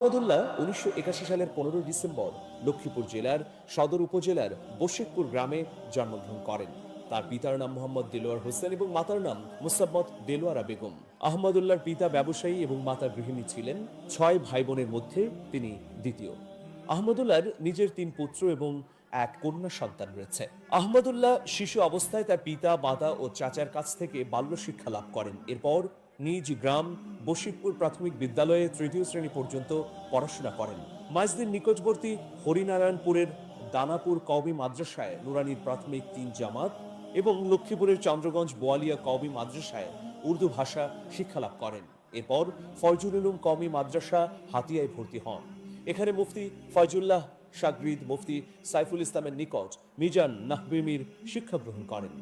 আহমদুল্লাহ ১৯৮১ সালের ১৫ ডিসেম্বর লক্ষ্মীপুর জেলার সদর উপজেলার বশিকপুর গ্রামে জন্মগ্রহণ করেন। তার পিতার নাম মোহাম্মদ দেলোয়ার হোসেন এবং মাতার নাম মুসাম্মত দেলোয়ারা বেগম। আহমদুল্লাহর পিতা ব্যবসায়ী এবং মাতা গৃহিণী ছিলেন। ৬ ভাই বোনের মধ্যে তিনি দ্বিতীয়। আহমদুল্লাহর নিজের ৩ পুত্র এবং এক কন্যা সন্তান রয়েছে। আহমদুল্লাহ শিশু অবস্থায় তার পিতা, মাতা ও চাচার কাছ থেকে বাল্য শিক্ষা লাভ করেন। এরপর নিজ গ্রাম বশিকপুর প্রাথমিক বিদ্যালয়ে ৩য় শ্রেণী পর্যন্ত পড়াশোনা করেন। মাইজদিন নিকটবর্তী হরিনারায়ণপুরের দানাপুর কওমি মাদ্রাসায় নুরানির প্রাথমিক ৩ জামাত এবং লক্ষ্মীপুরের চন্দ্রগঞ্জ বোয়ালিয়া কওমি মাদ্রাসায় উর্দু ভাষা শিক্ষালাভ করেন। এরপর ফয়জুল উলুম কওমি মাদ্রাসা হাতিয়ায় ভর্তি হন। এখানে মুফতি ফয়জুল্লাহ শাগরিদ মুফতি সাইফুল ইসলামের নিকট মিজান নাহবিমির শিক্ষা গ্রহণ করেন।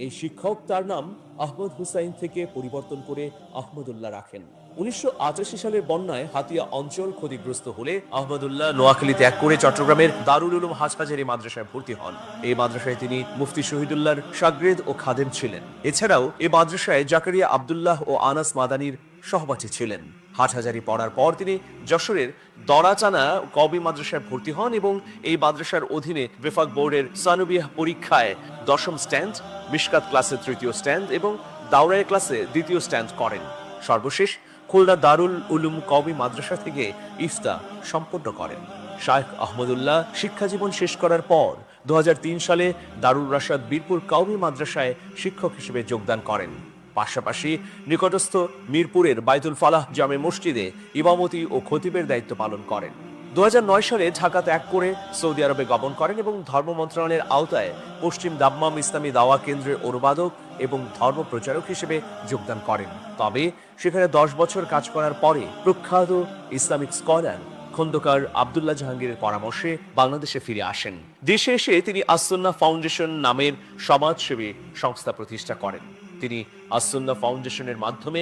এই শিক্ষক তার নাম আহমদ হুসাইন থেকে পরিবর্তন করে আহমদুল্লাহ রাখেন। ১৯৮৮ সালের বন্যায় হাতিয়া অঞ্চল ক্ষতিগ্রস্ত হলে আহমদুল্লাহ নোয়াখালী ত্যাগ করে চট্টগ্রামের দারুল উলুম হাটহাজারী মাদ্রাসায় ভর্তি হন। এই মাদ্রাসায় তিনি মুফতি শহীদুল্লাহর শাগরেদ ও খাদেম ছিলেন। এছাড়াও এই মাদ্রাসায় জাকারিয়া আব্দুল্লাহ ও আনাস মাদানির সহপাঠী ছিলেন। হাটহাজারী পড়ার পর তিনি যশোরের দরাচানা কওমি মাদ্রাসায় ভর্তি হন এবং এই মাদ্রাসার অধীনে বেফাক বোর্ডের সানুবিয়াহ পরীক্ষায় ১০ম স্ট্যান্ড, মিশকাত ক্লাসে ৩য় স্ট্যান্ড এবং দাওরায়ে ক্লাসে ২য় স্ট্যান্ড করেন। সর্বশেষ খুলনা দারুল উলুম কওমি মাদ্রাসা থেকে ইফতা সম্পন্ন করেন। শায়খ আহমদুল্লাহ শিক্ষাজীবন শেষ করার পর ২০০৩ সালে দারুল রাশাদ বীরপুর কওমি মাদ্রাসায় শিক্ষক হিসেবে যোগদান করেন। পাশাপাশি নিকটস্থ মিরপুরের বাইতুল ফালাহ জামে মসজিদে ইমামতি ও খতিবের দায়িত্ব পালন করেন। ২০০৯ সালে ঢাকা ত্যাগ করে সৌদি আরবে গমন করেন এবং ধর্ম মন্ত্রণালয়ের আওতায় পশ্চিম দাম্মাম ইসলামী দাওয়া কেন্দ্রের অনুবাদক এবং ধর্ম প্রচারক হিসেবে যোগদান করেন। তবে সেখানে ১০ বছর কাজ করার পরে প্রখ্যাত ইসলামিক স্কলার খন্দকার আব্দুল্লাহ জাহাঙ্গীরের পরামর্শে বাংলাদেশে ফিরে আসেন। দেশে এসে তিনি আসুন্নাহ ফাউন্ডেশন নামের সমাজসেবী সংস্থা প্রতিষ্ঠা করেন। তিনি আসুন্নাহ ফাউন্ডেশনের মাধ্যমে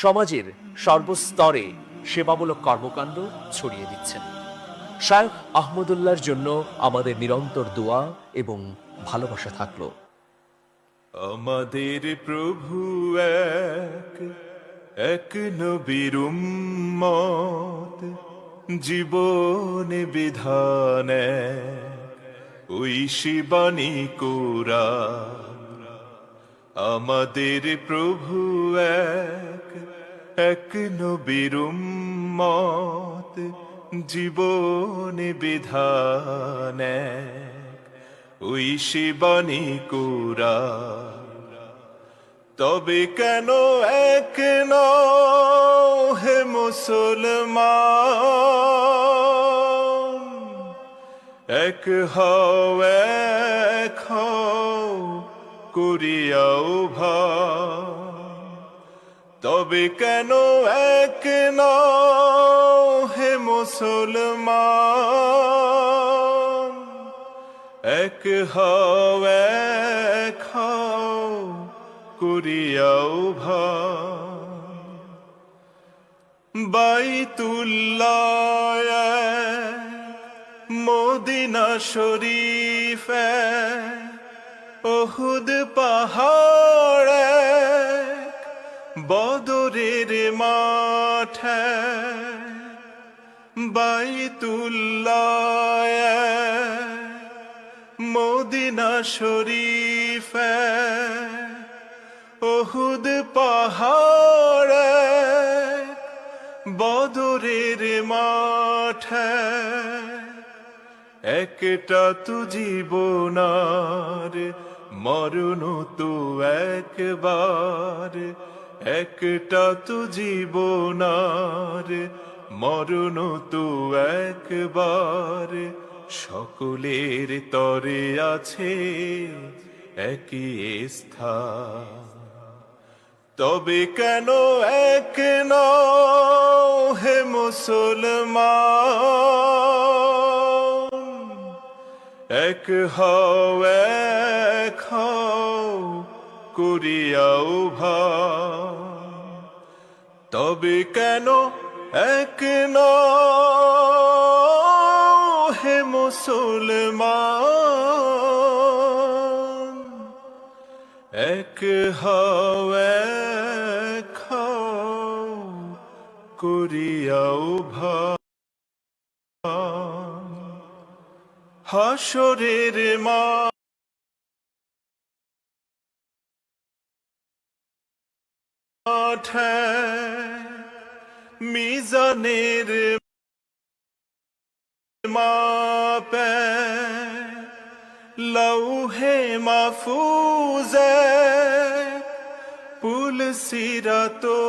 সমাজের সর্বস্তরে সেবামূলক কর্মকাণ্ড ছড়িয়ে দিচ্ছেন। শায়খ আহমদুল্লাহর জন্য আমাদের নিরন্তর দোয়া এবং ভালোবাসা থাকলো। আমাদের প্রভু এক, এক নবীর উম্মত, জীবন বিধান এক, ওই শিবানী কুরআন। আমাদের প্রভু এক, এক নবীর উম্মত, জীবন বিধান এক, ওই শিবানী কুরআন। তবে কেন এক নও হে মুসলমান, এক হও এক হও করিয়াও ভাই। তবে কেন এক নও হে মুসলমান, এক হও এক হও করিয়াও ভাই। বাইতুল্লাহ এক, মদিনা শরীফ এক, উহুদ পাহাড় এক, বদরের মাঠ এক। বাইতুল্লাহ এক, মদিনা শরীফ এক, উহুদ পাহাড় এক, বদরের মাঠ এক। একটা তো জীবনার, মরণ তো একবার। একটা তো জীবনার, মরণ তো একবার। সকলের তরে আছে একই স্থান। তবে কেন এক নও হে মুসলমান, এক হও এক হও করিয়াও ভাই। তবে কেন এক নও হে মুসলমান, এক হও এক হও করিয়াও ভাই। হাসরের মাঠে মিজানের মাপে লৌহে মাহফুজে পুল সিরাতো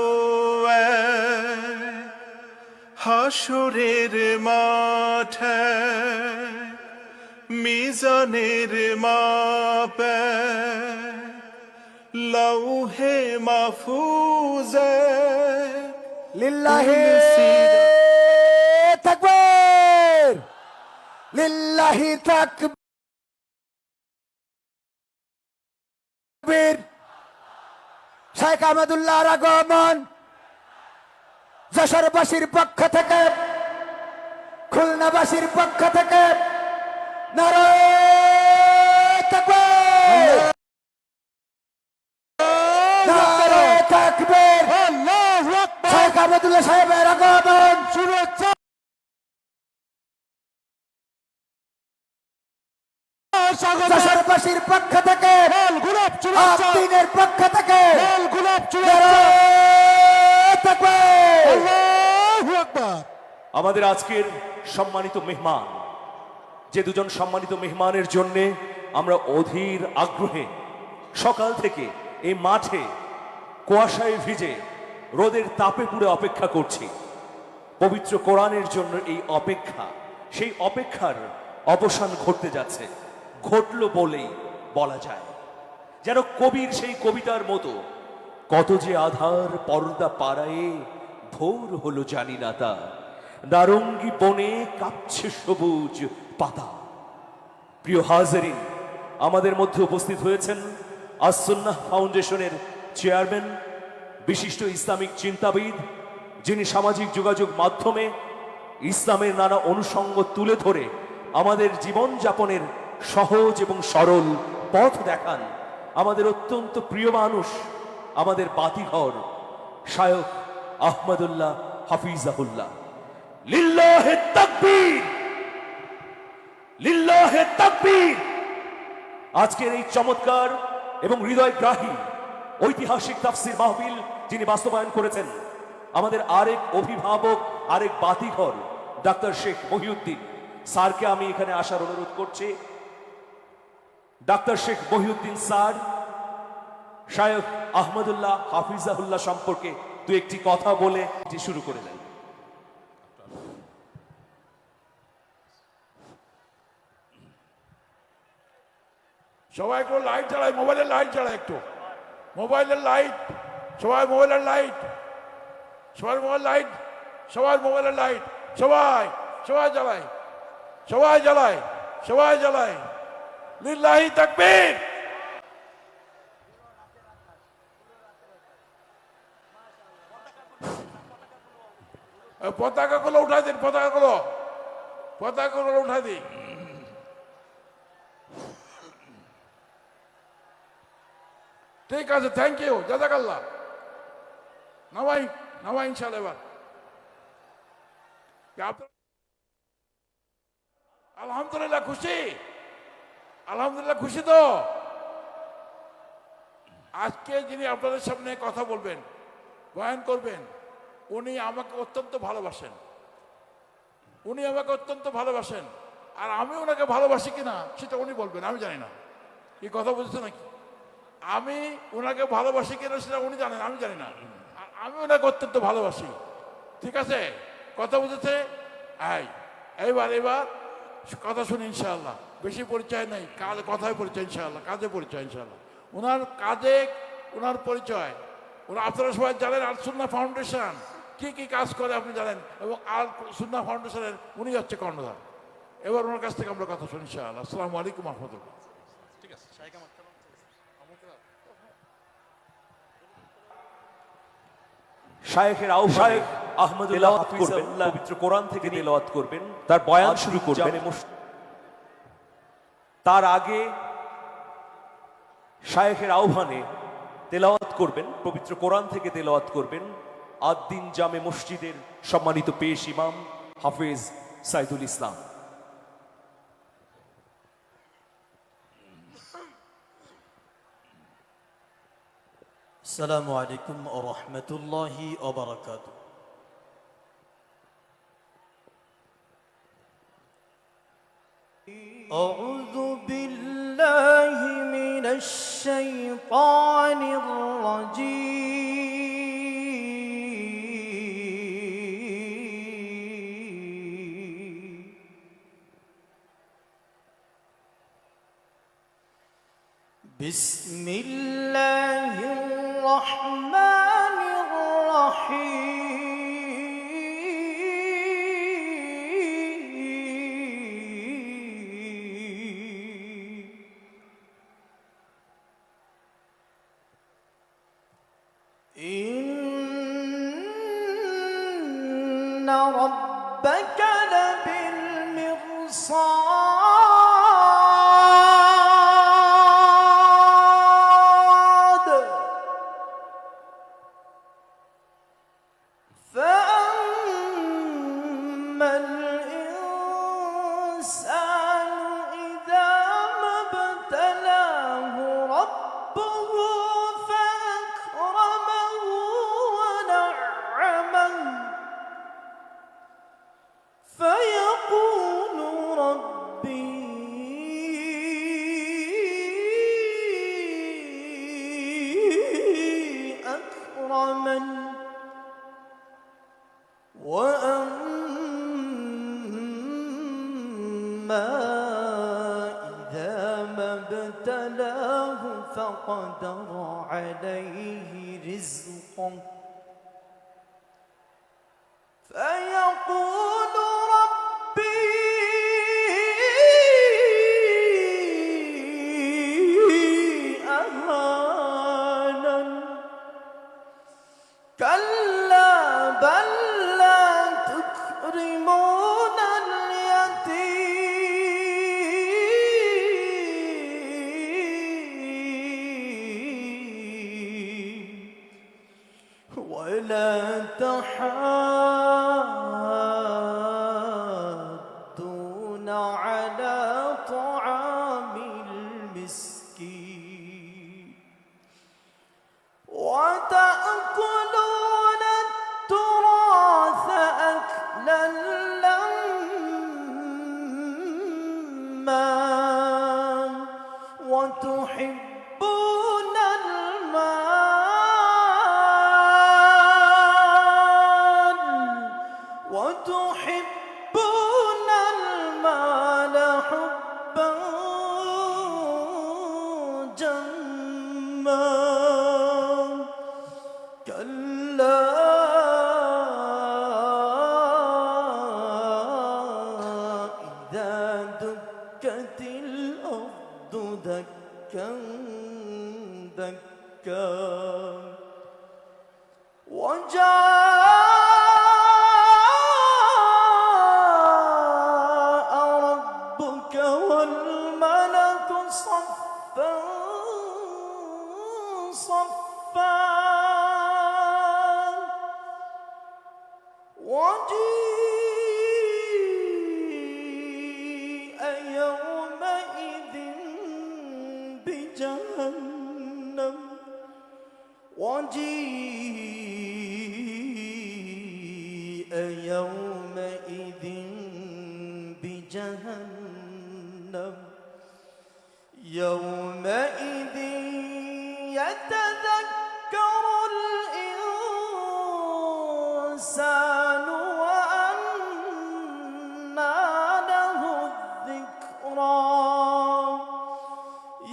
হাসরের মাঠে মিজানের মাপে লৌহে মাহফুজে লিল্লাহি তাকবীর, লিল্লাহি তাকবীর। শেখ আহমদুল্লাহর আগমন যশোরবাসীর পক্ষ থেকে, খুলনাবাসীর পক্ষ থেকে নারায়ে তাকবীর, নারায়ে তাকবীর। শেখ আহমদুল্লাহ সাহেবের আগমন শুভেচ্ছা যশোরবাসীর পক্ষ থেকে, আব্দিনের পক্ষ থেকে নারায়ে তাকবীর। আমাদের আজকের সম্মানিত মেহমান, যে দুজন সম্মানিত মেহমানের জন্য আমরা অধীর আগ্রহে সকাল থেকে এই মাঠে কুয়াশায় ভিজে রোদের তাপে পুড়ে অপেক্ষা করছি। পবিত্র কোরআনের জন্য এই অপেক্ষা, সেই অপেক্ষার অবসান ঘটতে যাচ্ছে, ঘটল বলেই বলা যায়। যেন কবির সেই কবিতার মতো, কত যে আধার পর্দা পাড়ায়ে ভোর হলো জানি না তা, নারঙ্গী বনে কাঁপছে সবুজ পাতা। প্রিয় হাজেরিন, আমাদের মধ্যে উপস্থিত হয়েছেন আস-সুন্নাহ ফাউন্ডেশনের চেয়ারম্যান, বিশিষ্ট ইসলামিক চিন্তাবিদ, যিনি সামাজিক যোগাযোগ মাধ্যমে ইসলামের নানা অনুষঙ্গ তুলে ধরে আমাদের জীবনযাপনের সহজ এবং সরল পথ দেখান। আমাদের অত্যন্ত প্রিয় মানুষ, আমাদের বাতিঘর শায়খ আহমদুল্লাহ হাফিজাহুল্লাহ। লিল্লাহে তাকবীর, লিল্লাহে তাকবীর। আজকের এই চমৎকার এবং হৃদয়গ্রাহী ঐতিহাসিক তাফসীর মাহফিল যিনি বাস্তবায়ন করেছেন, আমাদের আরেক অভিভাবক, আরেক বাতিঘর ডাক্তার শেখ মহিউদ্দিন স্যারকে আমি এখানে আসার অনুরোধ করছি। ডাক্তার শেখ মহিউদ্দিন স্যার শায়খ আহমদুল্লাহ হাফিজাহুল্লাহ সম্পর্কে দু একটি কথা বলে শুরু করে দেন। সবাই একটু লাইট জ্বালায়, মোবাইলের লাইট জ্বালায়, একটু মোবাইলের লাইট, সবাই মোবাইলের লাইট, সবাই মোবাইল লাইট, সবাই মোবাইলের লাইট, সবাই সবাই জ্বালায়, সবাই জ্বালায়, সবাই জ্বালায়। লিল্লাহি তাকবীর। পতাকাগুলো উঠাই দিন, পতাকাগুলো উঠাই দিন। ঠিক আছে, থ্যাংক ইউ, জাযাকাল্লাহ। নামাই নামাই ইনশাআল্লাহ। এবার আলহামদুলিল্লাহ খুশি, আলহামদুলিল্লাহ খুশি তো। আজকে যিনি আপনাদের সামনে কথা বলবেন, বয়ান করবেন, উনি আমাকে অত্যন্ত ভালোবাসেন, উনি আমাকে অত্যন্ত ভালোবাসেন। আর আমি ওনাকে ভালোবাসি কিনা সেটা উনি বলবেন, আমি জানি না। কি কথা বুঝছে নাকি? আমি ওনাকে ভালোবাসি কিনা সেটা উনি জানেন, আমি জানি না। আর আমি ওনাকে অত্যন্ত ভালোবাসি। ঠিক আছে, কথা বুঝেছে? এইবার কথা শুনি ইনশাআল্লাহ। বেশি পরিচয় নেই, কথায় পরিচয় ইনশাআল্লাহ, কাজে পরিচয় ইনশাআল্লাহ। ওনার কাজে ওনার পরিচয়, ওরা আপনারা সবাই জানেন আল-সুন্নাহ ফাউন্ডেশন কি কি কাজ করে আপনি জানেন, এবং আল-সুন্নাহ ফাউন্ডেশনের উনি হচ্ছে কর্ণধার। এবার ওনার কাছ থেকে আমরা কথা শুনি ইনশাআল্লাহ। আসসালামু আলাইকুম ওয়া রাহমাতুল্লাহ। ঠিক আছে, শায়েখের আহ্বায়ক আহমদুল্লাহ হাফিজাহুল্লাহ পবিত্র কোরআন থেকে তেলাওয়াত করবেন, তার বয়ান শুরু করবেন। তার আগে শায়েখের আহ্বানে তেলাওয়াত করবেন, পবিত্র কোরআন থেকে তেলাওয়াত করবেন আদ-দ্বীন জামে মসজিদের সম্মানিত পেশ ইমাম হাফেজ সাইদুল ইসলাম। السلام عليكم ورحمة الله وبركاته. أعوذ بالله من الشيطان الرجيم. بسم الله الرحمن الرحيم. إن ربك لبالمرصاد فأما الإنسان إذا ما ابتلاه ربه فأكرمه ونعمه فيقول ربي أكرمن وأما إذا ما ابتلاه فقدر عليه رزقه فيقول ربي أهانن كلا بل لا تكرمون اليتيم ولا تحاضون على طعام المسكين وتأكلون التراث أكلا لما وتحبون المال حبا جما كلا إذا دكت الأرض دكا دكا وجاء ربك والملك صفا صفا وجيء يومئذ بجهنم وجيء يومئذ بجهنم يومئذ يتذكر الإنسان وأنى له الذكرى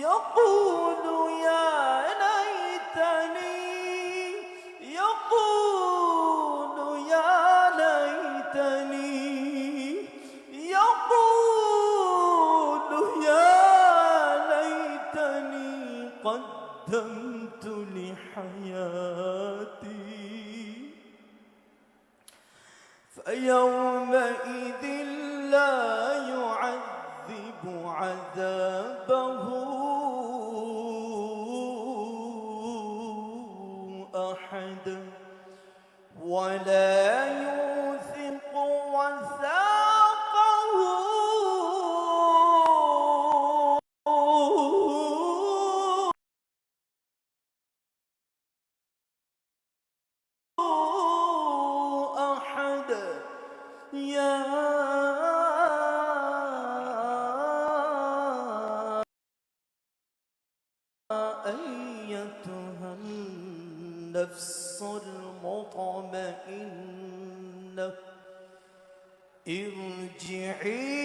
يقول يا ليتني يقول يا ليتني يقول يا ليتني قدمت لحياتي فيومئذ لا يعذب عذابه أحد ولا يوثق وثاقه أيتها النفس المطمئنة ارجعي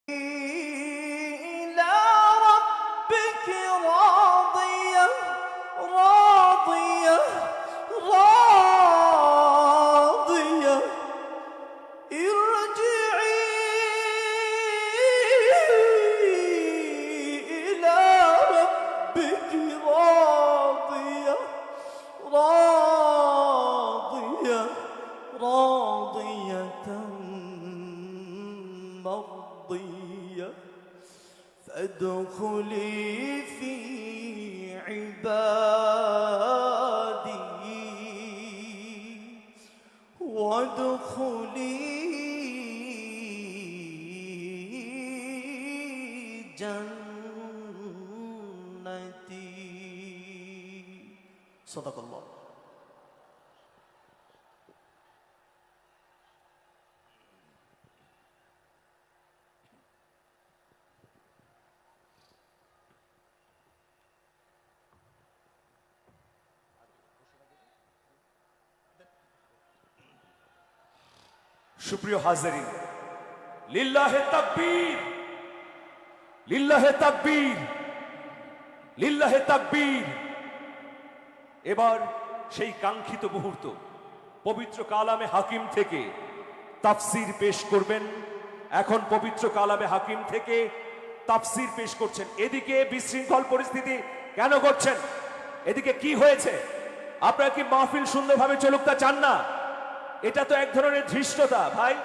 إلى ربك راضية راضية راضية ارجعي إلى ربك راضية راضية راضية مرضية فادخلي في عبادي وادخلي جنتي. صدق الله. সুপ্রিয় হাজারিন, লিল্লাহে তাকবীর, লিল্লাহে তাকবীর, লিল্লাহে তাকবীর। এবার সেই কাঙ্ক্ষিত মুহূর্ত, পবিত্র কালামে হাকিম থেকে তাফসির পেশ করবেন। এখন পবিত্র কালামে হাকিম থেকে তাফসির পেশ করছেন। এদিকে বিশৃঙ্খল পরিস্থিতি কেন করছেন? এদিকে কি হয়েছে? আপনারা কি মাহফিল সুন্দরভাবে চলুক তা চান না? এটা তো এক ধরনের ধৃষ্টতা ভাই।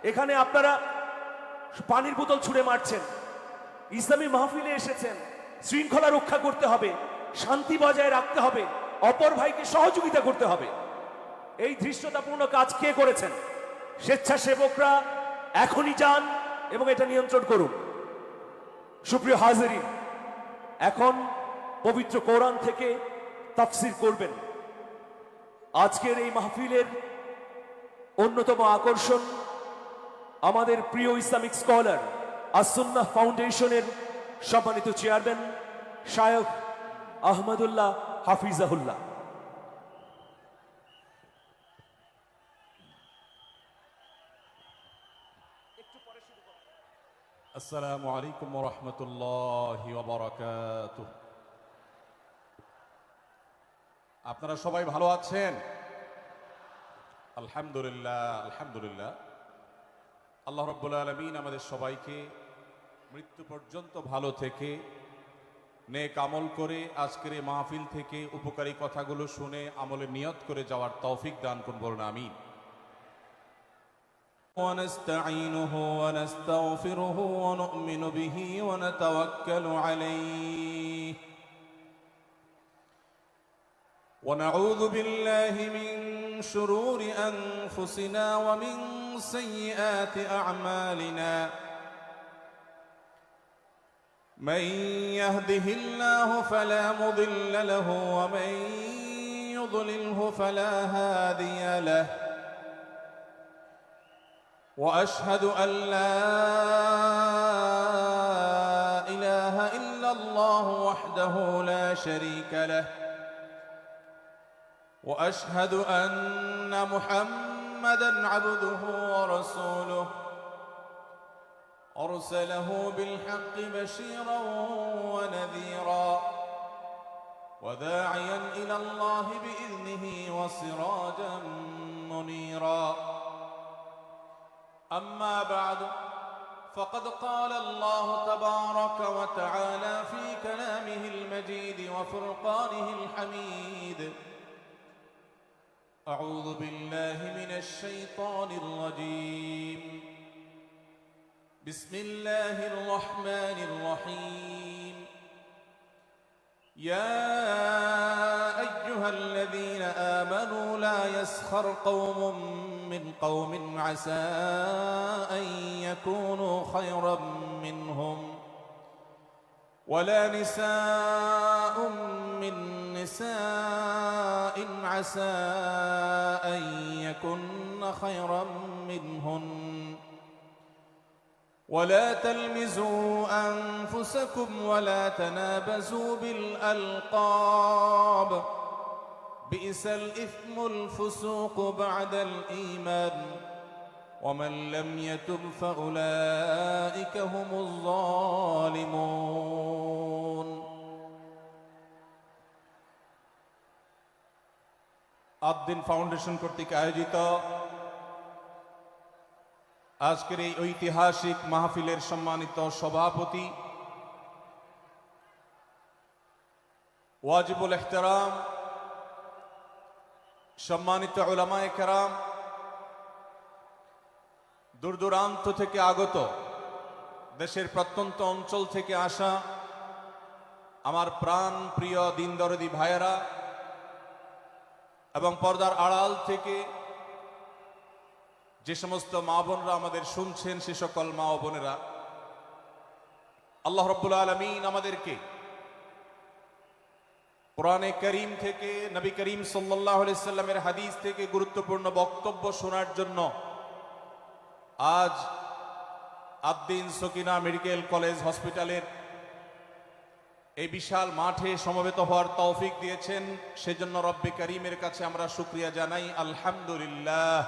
এখানে আপনারা পানির বোতল ছুঁড়ে মারছেন। ইসলামী মাহফিলে এসেছেন, শৃঙ্খলা রক্ষা করতে হবে, শান্তি বজায় রাখতে হবে, অপর ভাইকে সহযোগিতা করতে হবে। এই ধৃষ্টতাপূর্ণ কাজ কে করেছেন? স্বেচ্ছাসেবকরা এখনই যান এবং এটা নিয়ন্ত্রণ করুন। সুপ্রিয় হাজিরিন, এখন পবিত্র কোরআন থেকে তাফসির করবেন। আজকের এই মাহফিলের অন্যতম আকর্ষণ আমাদের প্রিয় ইসলামিক স্কলার আস-সুন্নাহ ফাউন্ডেশনের সম্মানিত চেয়ারম্যান শায়খ আহমদুল্লাহ হাফিজাহুল্লাহ। আসসালামু আলাইকুম ওয়া রাহমাতুল্লাহি ওয়া বারাকাতুহু। আপনারা সবাই ভালো আছেন? আলহামদুলিল্লাহ, আলহামদুলিল্লাহ। আল্লাহ রাব্বুল আলামিন আমাদের সবাইকে মৃত্যু পর্যন্ত ভালো থেকে নেক আমল করে আজকের এই মাহফিল থেকে উপকারী কথাগুলো শুনে আমলে নিয়ত করে যাওয়ার তৌফিক দান করুন, বলুন আমিন। ونستعينه ونستغفره ونؤمن به ونتوكل عليه ونعوذ بالله من شرور أنفسنا ومن سيئات أعمالنا من يهده الله فلا مضل له ومن يضلله فلا هادي له وأشهد أن لا إله إلا الله وحده لا شريك له وأشهد أن محمدًا عبده ورسوله أرسله بالحق بشيرًا ونذيرًا وداعيًا إلى الله بإذنه وسراجًا منيرًا. أما بعد فقد قال الله تبارك وتعالى في كلامه المجيد وفرقانه الحميد: أعوذ بالله من الشيطان الرجيم. بسم الله الرحمن الرحيم. يا أيها الذين آمنوا لا يسخر قوم من قوم عسى أن يكونوا خيرا منهم ولا نساء من نساء عسى أن يكن خيرا منهن ولا تلمزوا أنفسكم ولا تنابزوا بالألقاب بئس الإثم الفسوق بعد الإيمان ومن لم يتب فأولئك هم الظالمون আদ্দিন ফাউন্ডেশন কর্তৃক আয়োজিত আজকের এই ঐতিহাসিক মাহফিলের সম্মানিত সভাপতি ওয়াজিবুল ইহতারাম, সম্মানিত উলামায়ে কেরাম, দূর দূরান্ত থেকে আগত, দেশের প্রত্যন্ত অঞ্চল থেকে আসা আমার প্রাণ প্রিয় দিন দরদি ভাইয়েরা এবং পর্দার আড়াল থেকে যে সমস্ত মা বোনরা আমাদের শুনছেন, সে সকল মা ও বোনেরা, আল্লাহ রাব্বুল আলামিন আমাদেরকে কোরআনে কারীম থেকে, নবী করিম সাল্লাল্লাহু আলাইহি সাল্লামের হাদিস থেকে গুরুত্বপূর্ণ বক্তব্য শোনার জন্য আজ আদ্দিন সকিনা মেডিকেল কলেজ হসপিটালের এই বিশাল মাঠে সমবেত হওয়ার তৌফিক দিয়েছেন। সেজন্য রব্বে কারীমের কাছে আমরা শুকরিয়া জানাই, আলহামদুলিল্লাহ।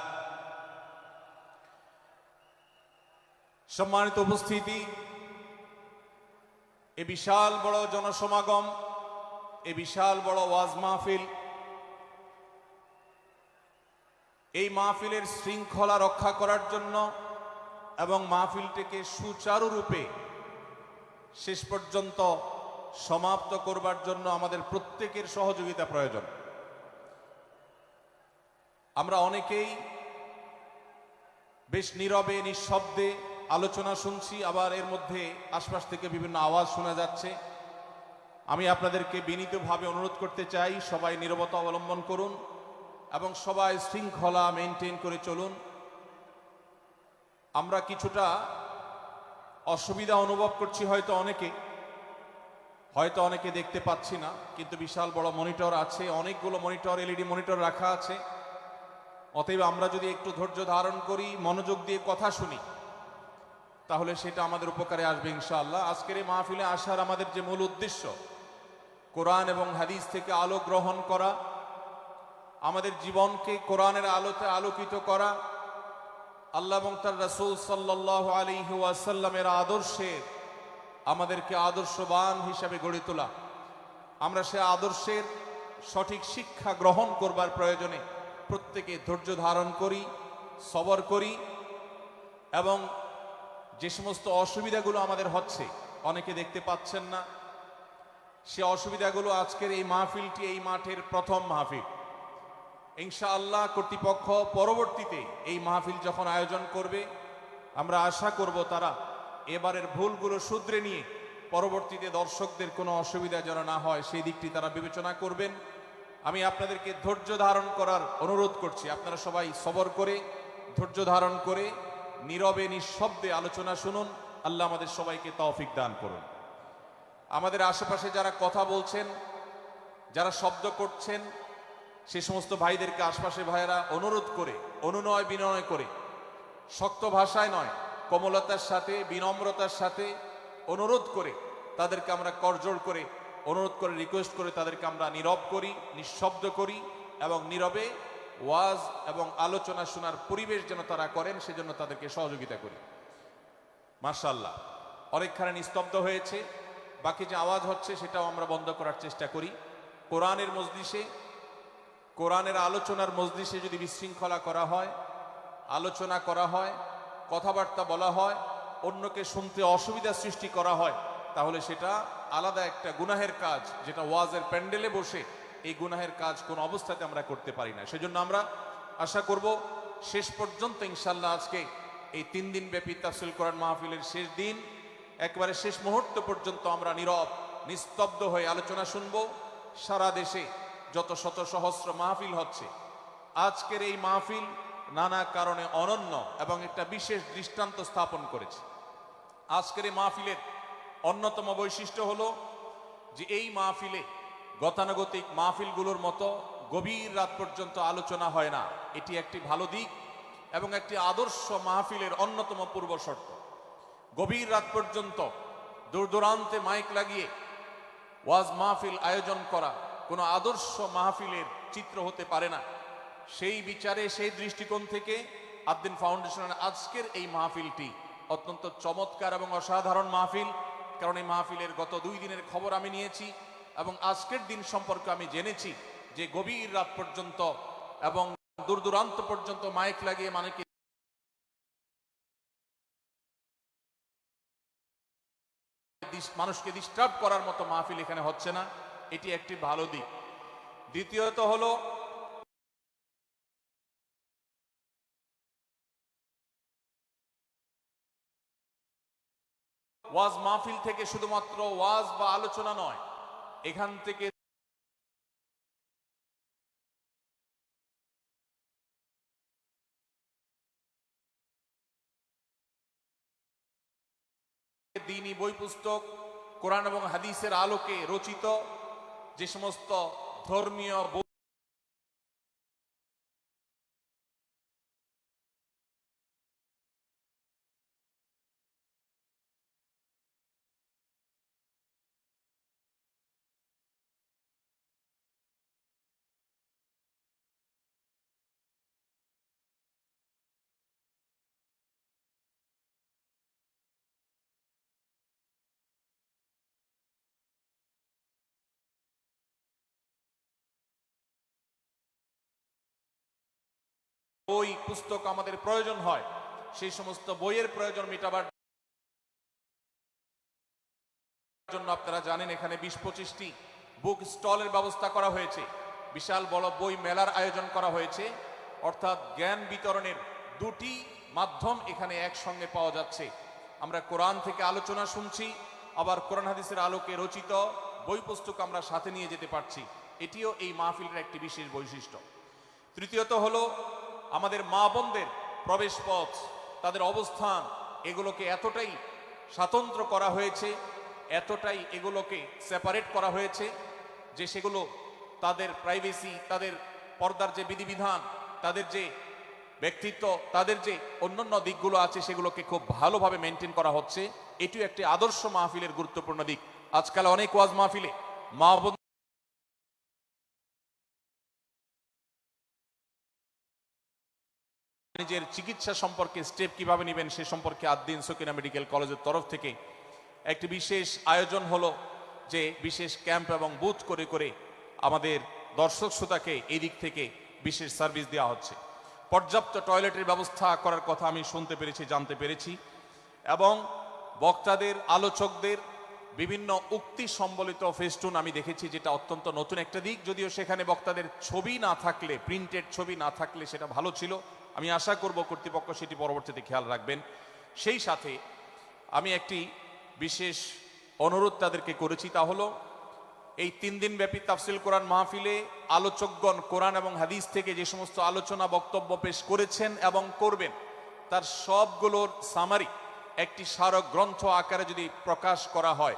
সম্মানিত উপস্থিতি, এই বিশাল বড় জনসমাগম, এই বিশাল বড় ওয়াজ মাহফিল, এই মাহফিলের শৃঙ্খলা রক্ষা করার জন্য এবং মাহফিলটিকে সুচারুরূপে শেষ পর্যন্ত সমাপ্ত করবার জন্য আমাদের প্রত্যেকের সহযোগিতা প্রয়োজন। আমরা অনেকেই বেশ নীরবে নিঃশব্দে আলোচনা শুনছি, আবার এর মধ্যে আশপাশ থেকে বিভিন্ন আওয়াজ শোনা যাচ্ছে। আমি আপনাদেরকে বিনীতভাবে অনুরোধ করতে চাই, সবাই নীরবতা অবলম্বন করুন এবং সবাই শৃঙ্খলা মেনটেন করে চলুন। আমরা কিছুটা অসুবিধা অনুভব করছি, হয়তো অনেকে দেখতে পাচ্ছি না, কিন্তু বিশাল বড় মনিটর আছে, অনেকগুলো মনিটর, এলইডি মনিটর রাখা আছে। অতএব আমরা যদি একটু ধৈর্য ধারণ করি, মনোযোগ দিয়ে কথা শুনি, তাহলে সেটা আমাদের উপকারে আসবে ইনশাআল্লাহ। আজকের এই মাহফিলে আসার আমাদের যে মূল উদ্দেশ্য, কোরআন এবং হাদিস থেকে আলো গ্রহণ করা, আমাদের জীবনকে কোরআনের আলোতে আলোকিত করা, আল্লাহ এবং তার রাসূল সাল্লাল্লাহু আলাইহি ওয়াসাল্লামের আদর্শে আমাদেরকে আদর্শবান হিসাবে গড়ে তোলা। আমরা সে আদর্শের সঠিক শিক্ষা গ্রহণ করবার প্রয়োজনে প্রত্যেকে ধৈর্য ধারণ করি, সবর করি এবং যে সমস্ত অসুবিধাগুলো আমাদের হচ্ছে, অনেকে দেখতে পাচ্ছেন না, সে অসুবিধাগুলো আজকের এই মাহফিলটি, এই মাঠের প্রথম মাহফিল। ইনশাআল্লাহ কর্তৃপক্ষ পরবর্তীতে এই মাহফিল যখন আয়োজন করবে, আমরা আশা করব তারা এবারের ভুলগুলো শুধরে নিয়ে পরবর্তীতে দর্শকদের কোনো অসুবিধা যেন না হয় সেই দিকটি তারা বিবেচনা করবেন। আমি আপনাদেরকে ধৈর্য ধারণ করার অনুরোধ করছি। আপনারা সবাই সবর করে, ধৈর্য ধারণ করে, নীরবে নিঃশব্দে আলোচনা শুনুন। আল্লাহ আমাদের সবাইকে তৌফিক দান করুন। আমাদের আশেপাশে যারা কথা বলছেন, যারা শব্দ করছেন, সে সমস্ত ভাইদেরকে আশপাশে ভাইয়েরা অনুরোধ করে, অনুনয় বিনয় করে, শক্ত ভাষায় নয়, কোমলতার সাথে, বিনম্রতার সাথে অনুরোধ করে তাদেরকে আমরা করজোড় করে, অনুরোধ করে, রিকোয়েস্ট করে তাদেরকে আমরা নীরব করি, নিঃশব্দ করি এবং নীরবে ওয়াজ এবং আলোচনা শোনার পরিবেশ যেন তারা করেন, সেজন্য তাদেরকে সহযোগিতা করি। মাশাআল্লাহ, অনেকখানি নিস্তব্ধ হয়েছে, বাকি যে আওয়াজ হচ্ছে সেটাও আমরা বন্ধ করার চেষ্টা করি। কোরআনের মজলিসে, কোরআনের আলোচনার মজলিসে যদি বিশৃঙ্খলা করা হয়, আলোচনা করা হয়, কথাবার্তা বলা হয়, অন্যকে শুনতে অসুবিধা সৃষ্টি করা হয়, তাহলে সেটা আলাদা একটা গুনাহের কাজ, যেটা ওয়াজের প্যান্ডেলে বসে এই গুনাহের কাজ কোন অবস্থাতে আমরা করতে পারি না। সেজন্য আমরা আশা করব শেষ পর্যন্ত ইনশাআল্লাহ আজকে এই 3 দিন ব্যাপী তাফসীর কোরআন মাহফিলের শেষ দিন, একেবারে শেষ মুহূর্ত পর্যন্ত আমরা নীরব নিস্তব্ধ হয়ে আলোচনা শুনব। সারা দেশে যত শত সহস্র মাহফিল হচ্ছে, আজকের এই মাহফিল নানা কারণে অনন্য এবং একটা বিশেষ দৃষ্টান্ত স্থাপন করেছে। আজকের এই মাহফিলের অন্যতম বৈশিষ্ট্য হলো যে এই মাহফিলে গতানুগতিক মাহফিলগুলোর মতো গভীর রাত পর্যন্ত আলোচনা হয় না। এটি একটি ভালো দিক এবং একটি আদর্শ মাহফিলের অন্যতম পূর্ব শর্ত। গভীর রাত পর্যন্ত দূর দূরান্তে মাইক লাগিয়ে ওয়াজ মাহফিল আয়োজন করা কোনো আদর্শ মাহফিলের চিত্র হতে পারে না। সেই বিচারে, সেই দৃষ্টিকোণ থেকে আদ্দিন ফাউন্ডেশনের আজকের এই মাহফিলটি অত্যন্ত চমৎকার এবং অসাধারণ মাহফিল। কারণ এই মাহফিলের গত 2 দিনের খবর আমি নিয়েছি এবং আজকের দিন সম্পর্কে আমি জেনেছি যে গভীর রাত পর্যন্ত এবং দূর দূরান্ত পর্যন্ত মাইক লাগিয়ে মানুষকে ডিস্টার্ব করার মতো মাহফিল এখানে হচ্ছে না। এটি একটি ভালো দিক। দ্বিতীয়ত হলো ওয়াজ মাহফিল থেকে শুধুমাত্র ওয়াজ বা আলোচনা নয়, এখান থেকে দ্বীনি বই পুস্তক, কোরআন এবং হাদিসের আলোকে রচিত যে সমস্ত ধর্মীয় বই পুস্তক আমাদের প্রয়োজন হয়, সেই সমস্ত বইয়ের প্রয়োজন মেটাবার জন্য আপনারা জানেন এখানে 20-25টি বুক স্টলের ব্যবস্থা করা হয়েছে। বিশাল বড় বই মেলার আয়োজন করা হয়েছে। অর্থাৎ জ্ঞান বিতরণের 2টি মাধ্যম এখানে একসঙ্গে পাওয়া যাচ্ছে। আমরা কোরআন থেকে আলোচনা শুনছি, আবার কোরআন হাদিসের আলোকে রচিত বই পুস্তক আমরা সাথে নিয়ে যেতে পারছি। এটিও এই মাহফিলের একটি বিশেষ বৈশিষ্ট্য। তৃতীয়ত হলো আমাদের মা বোনদের প্রবেশ পথ, তাদের অবস্থান, এগুলোকে এতটাই স্বাতন্ত্র করা হয়েছে, এতটাই এগুলোকে সেপারেট করা হয়েছে যে সেগুলো তাদের প্রাইভেসি, তাদের পর্দার যে বিধিবিধান, তাদের যে ব্যক্তিত্ব, তাদের যে অন্যান্য দিকগুলো আছে সেগুলোকে খুব ভালোভাবে মেনটেন করা হচ্ছে। এটিও একটি আদর্শ মাহফিলের গুরুত্বপূর্ণ দিক। আজকাল অনেক ওয়াজ মাহফিলে মা বোন নিজের চিকিৎসা সম্পর্কে স্টেপ কিভাবে নেবেন সে সম্পর্কে আদ্দিন সকিনা মেডিকেল কলেজের তরফ থেকে একটি বিশেষ আয়োজন হলো, যে বিশেষ ক্যাম্প এবং বুথ করে করে আমাদের দর্শক শ্রোতাকে এই দিক থেকে বিশেষ সার্ভিস দেওয়া হচ্ছে। পর্যাপ্ত টয়লেটের ব্যবস্থা করার কথা আমি শুনতে পেরেছি, জানতে পেরেছি, এবং বক্তাদের, আলোচকদের বিভিন্ন উক্তি সম্বলিত ফেস্টুন আমি দেখেছি, যেটা অত্যন্ত নতুন একটা দিক। যদিও সেখানে বক্তাদের ছবি না থাকলে, প্রিন্টেড ছবি না থাকলে সেটা ভালো ছিল। আমি আশা করব কর্তৃপক্ষ সেটি পরবর্তীতে খেয়াল রাখবেন। সেই সাথে আমি একটি বিশেষ অনুরোধ তাদেরকে করেছি, তা হলো এই 3 দিন ব্যাপী তাফসিল কোরআন মাহফিলে আলোচকগণ কোরআন এবং হাদিস থেকে যে সমস্ত আলোচনা বক্তব্য পেশ করেছেন এবং করবেন তার সবগুলোর সামারি একটি স্মারক গ্রন্থ আকারে যদি প্রকাশ করা হয়,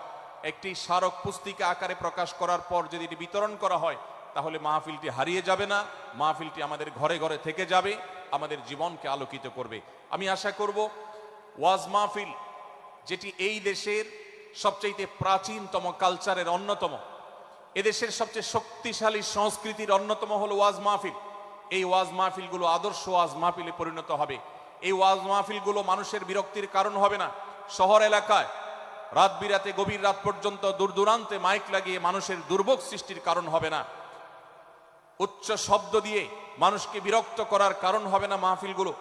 একটি স্মারক পুস্তিকা আকারে প্রকাশ করার পর যদি এটি বিতরণ করা হয়, তাহলে মাহফিলটি হারিয়ে যাবে না, মাহফিলটি আমাদের ঘরে ঘরে থেকে যাবে, আমাদের জীবনকে আলোকিত করবে। আমি আশা করব ওয়াজ মাহফিল, যেটি এই দেশের সবচেয়ে প্রাচীনতম কালচারের অন্যতম, এদেশের সবচেয়ে শক্তিশালী সংস্কৃতির অন্যতম হলো ওয়াজ মাহফিল। এই ওয়াজ মাহফিলগুলো আদর্শ ওয়াজ মাহফিলে পরিণত হবে। এই ওয়াজ মাহফিলগুলো মানুষের বিরক্তির কারণ হবে না। শহর এলাকায় রাত বিরাতে, গভীর রাত পর্যন্ত দূর দূরান্তে মাইক লাগিয়ে মানুষের দুর্ভোগ সৃষ্টির কারণ হবে না। উচ্চ শব্দ দিয়ে মানুষকে বিরক্ত করার কারণ হবে না মাহফিলগুলো।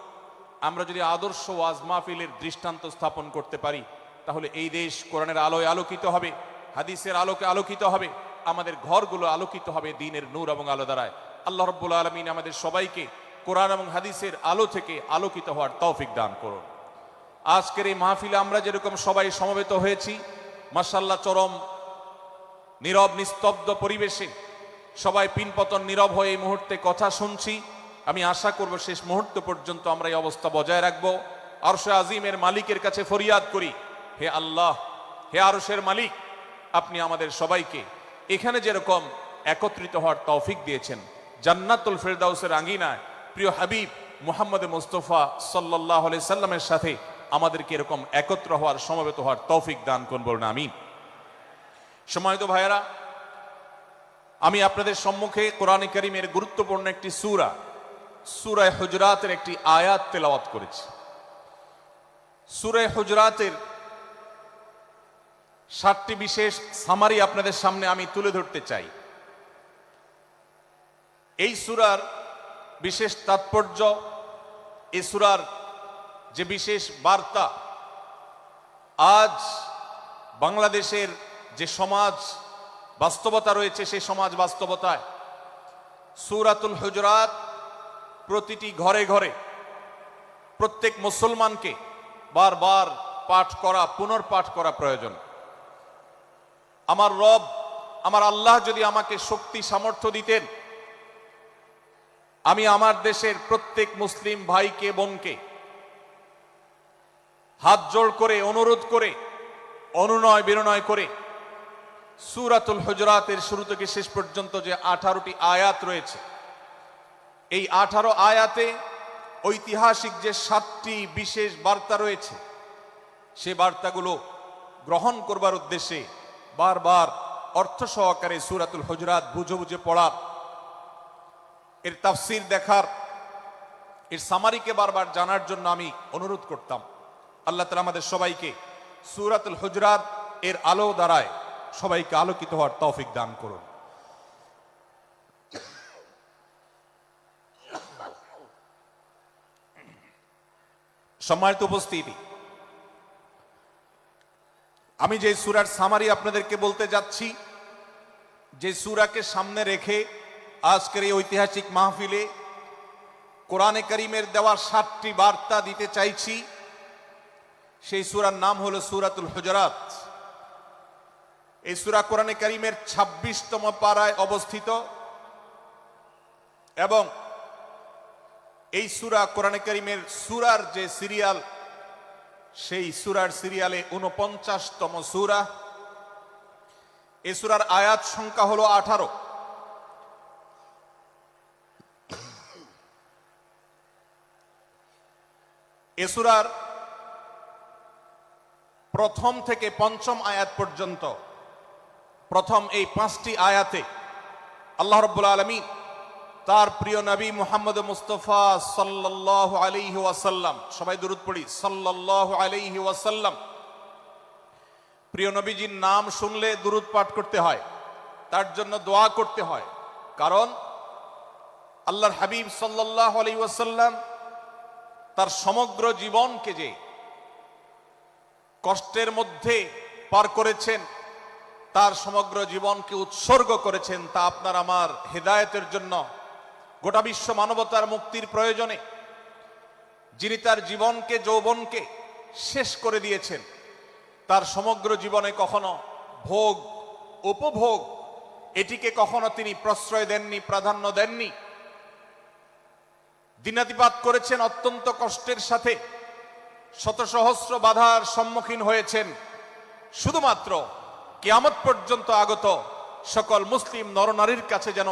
আমরা যদি আদর্শ ওয়াজ মাহফিলের দৃষ্টান্ত স্থাপন করতে পারি, তাহলে এই দেশ কোরআনের আলোয় আলোকিত হবে, হাদিসের আলোকে আলোকিত হবে, আমাদের ঘরগুলো আলোকিত হবে দ্বীনের নূর এবং আলো দ্বারায়। আল্লাহ রাব্বুল আলামিন আমাদের সবাইকে কোরআন এবং হাদিসের আলো থেকে আলোকিত হওয়ার তৌফিক দান করুন। আজকের এই মাহফিলে আমরা যেরকম সবাই সমবেত হয়েছি, মাশাআল্লাহ, চরম নীরব নিস্তব্ধ পরিবেশে সবাই পিনপতন নীরব হয়ে এই মুহূর্তে কথা শুনছি। আমি আশা করব শেষ মুহূর্ত পর্যন্ত আমরা এই অবস্থা বজায় রাখবো। আরশে আজিমের মালিকের কাছে ফরিয়াদ করি, হে আল্লাহ, হে আরশের মালিক, আপনি আমাদের সবাইকে এখানে যেরকম একত্রিত হওয়ার তৌফিক দিয়েছেন। জান্নাতুল ফেরদাউসের আঙ্গিনায় প্রিয় হাবিব মুহাম্মদ মুস্তাফা সাল্লাল্লাহু আলাইহি সাল্লামের সাথে আমাদেরকে এরকম একত্র হওয়ার, সমবেত হওয়ার তৌফিক দান করুন, বলুন আমিন। সম্মানিত ভাইয়েরা, আমি আপনাদের সম্মুখে কোরআনে কারীমের গুরুত্বপূর্ণ একটি সূরা, সূরা হুজরাতের একটি আয়াত তেলাওয়াত করেছি। সূরা হুজরাতের 7টি বিশেষ সামারি আপনাদের সামনে আমি তুলে ধরতে চাই। এই সূরার বিশেষ তাৎপর্য, এই সূরার যে বিশেষ বার্তা, আজ বাংলাদেশের যে সমাজ বাস্তবতা রয়েছে, সেই সমাজ বাস্তবতায় সূরাতুল হুজরাত প্রতিটি ঘরে ঘরে প্রত্যেক মুসলমানকে বারবার পাঠ করা, পুনর্পাঠ করা প্রয়োজন। আমার রব, আমার আল্লাহ যদি আমাকে শক্তি সামর্থ্য দিতেন, আমি আমার দেশের প্রত্যেক মুসলিম ভাইকে বোনকে হাত জোড় করে, অনুরোধ করে, অনুনয় বিনয় করে সূরাতুল হুজরাতের শুরু থেকে শেষ পর্যন্ত যে 18টি আয়াত রয়েছে, এই 18 আয়াতে ঐতিহাসিক যে 7টি বিশেষ বার্তা রয়েছে, সে বার্তাগুলো গ্রহণ করবার উদ্দেশ্যে বারবার অর্থ সহকারে সূরাতুল হুজরাত বুঝে বুঝে পড়া, এর তাফসীর দেখার, এর সামারিকে বারবার জানার জন্য আমি অনুরোধ করতাম। আল্লাহ তাআলা আমাদের সবাইকে সূরাতুল হুজরাত এর আলো দ্বারায় সবাইকে আলোকিত হওয়ার তৌফিক দান করুন। সম্মানিত উপস্থিতি, আমি যে সূরার সামারি আপনাদেরকে বলতে যাচ্ছি, যে সূরাকে সামনে রেখে আজকের এই ঐতিহাসিক মাহফিলে কোরআনে কারীমের দেওয়া 7টি বার্তা দিতে চাইছি, সেই সূরার নাম হলো সূরাতুল হুজরাত। এই সূরা কোরআনে কারীমের 26তম পারায় অবস্থিত এবং এই সূরা কোরআনে কারীমের সূরার যে সিরিয়াল, সেই সূরার সিরিয়ালে 49তম সূরা। এই সূরার আয়াত সংখ্যা হলো 18। এই সূরার প্রথম থেকে 5ম আয়াত পর্যন্ত, প্রথম এই 5টি আয়াতে আল্লাহ রাব্বুল আলামিন তার প্রিয় নবী মুহাম্মদ মুস্তাফা সাল্লাল্লাহু আলাইহি ওয়াসাল্লাম, সবাই দুরূদ পড়ি, সাল্লাল্লাহু আলাইহি ওয়াসাল্লাম, প্রিয় নবীজির নাম শুনলে দুরূদ পাঠ করতে হয়, তার জন্য দোয়া করতে হয়। কারণ আল্লাহর হাবিব সাল্লাল্লাহু আলাইহি ওয়াসাল্লাম তার সমগ্র জীবনকে যে কষ্টের মধ্যে পার করেছেন, তার সমগ্র জীবনকে উৎসর্গ করেছেন, তা আপনার আমার হেদায়েতের জন্য, গোটা বিশ্ব মানবতার মুক্তির প্রয়োজনে। যিনি তার জীবনকে, যৌবনকে শেষ করে দিয়েছেন, তার সমগ্র জীবনে কখনো ভোগ, উপভোগ এটিকে কখনো তিনি প্রশ্রয় দেননি, প্রাধান্য দেননি। দিনাতিপাত করেছেন অত্যন্ত কষ্টের সাথে, শত সহস্র বাধার সম্মুখীন হয়েছেন, শুধুমাত্র কিয়ামত পর্যন্ত আগত সকল মুসলিম নরনারীর কাছে যেন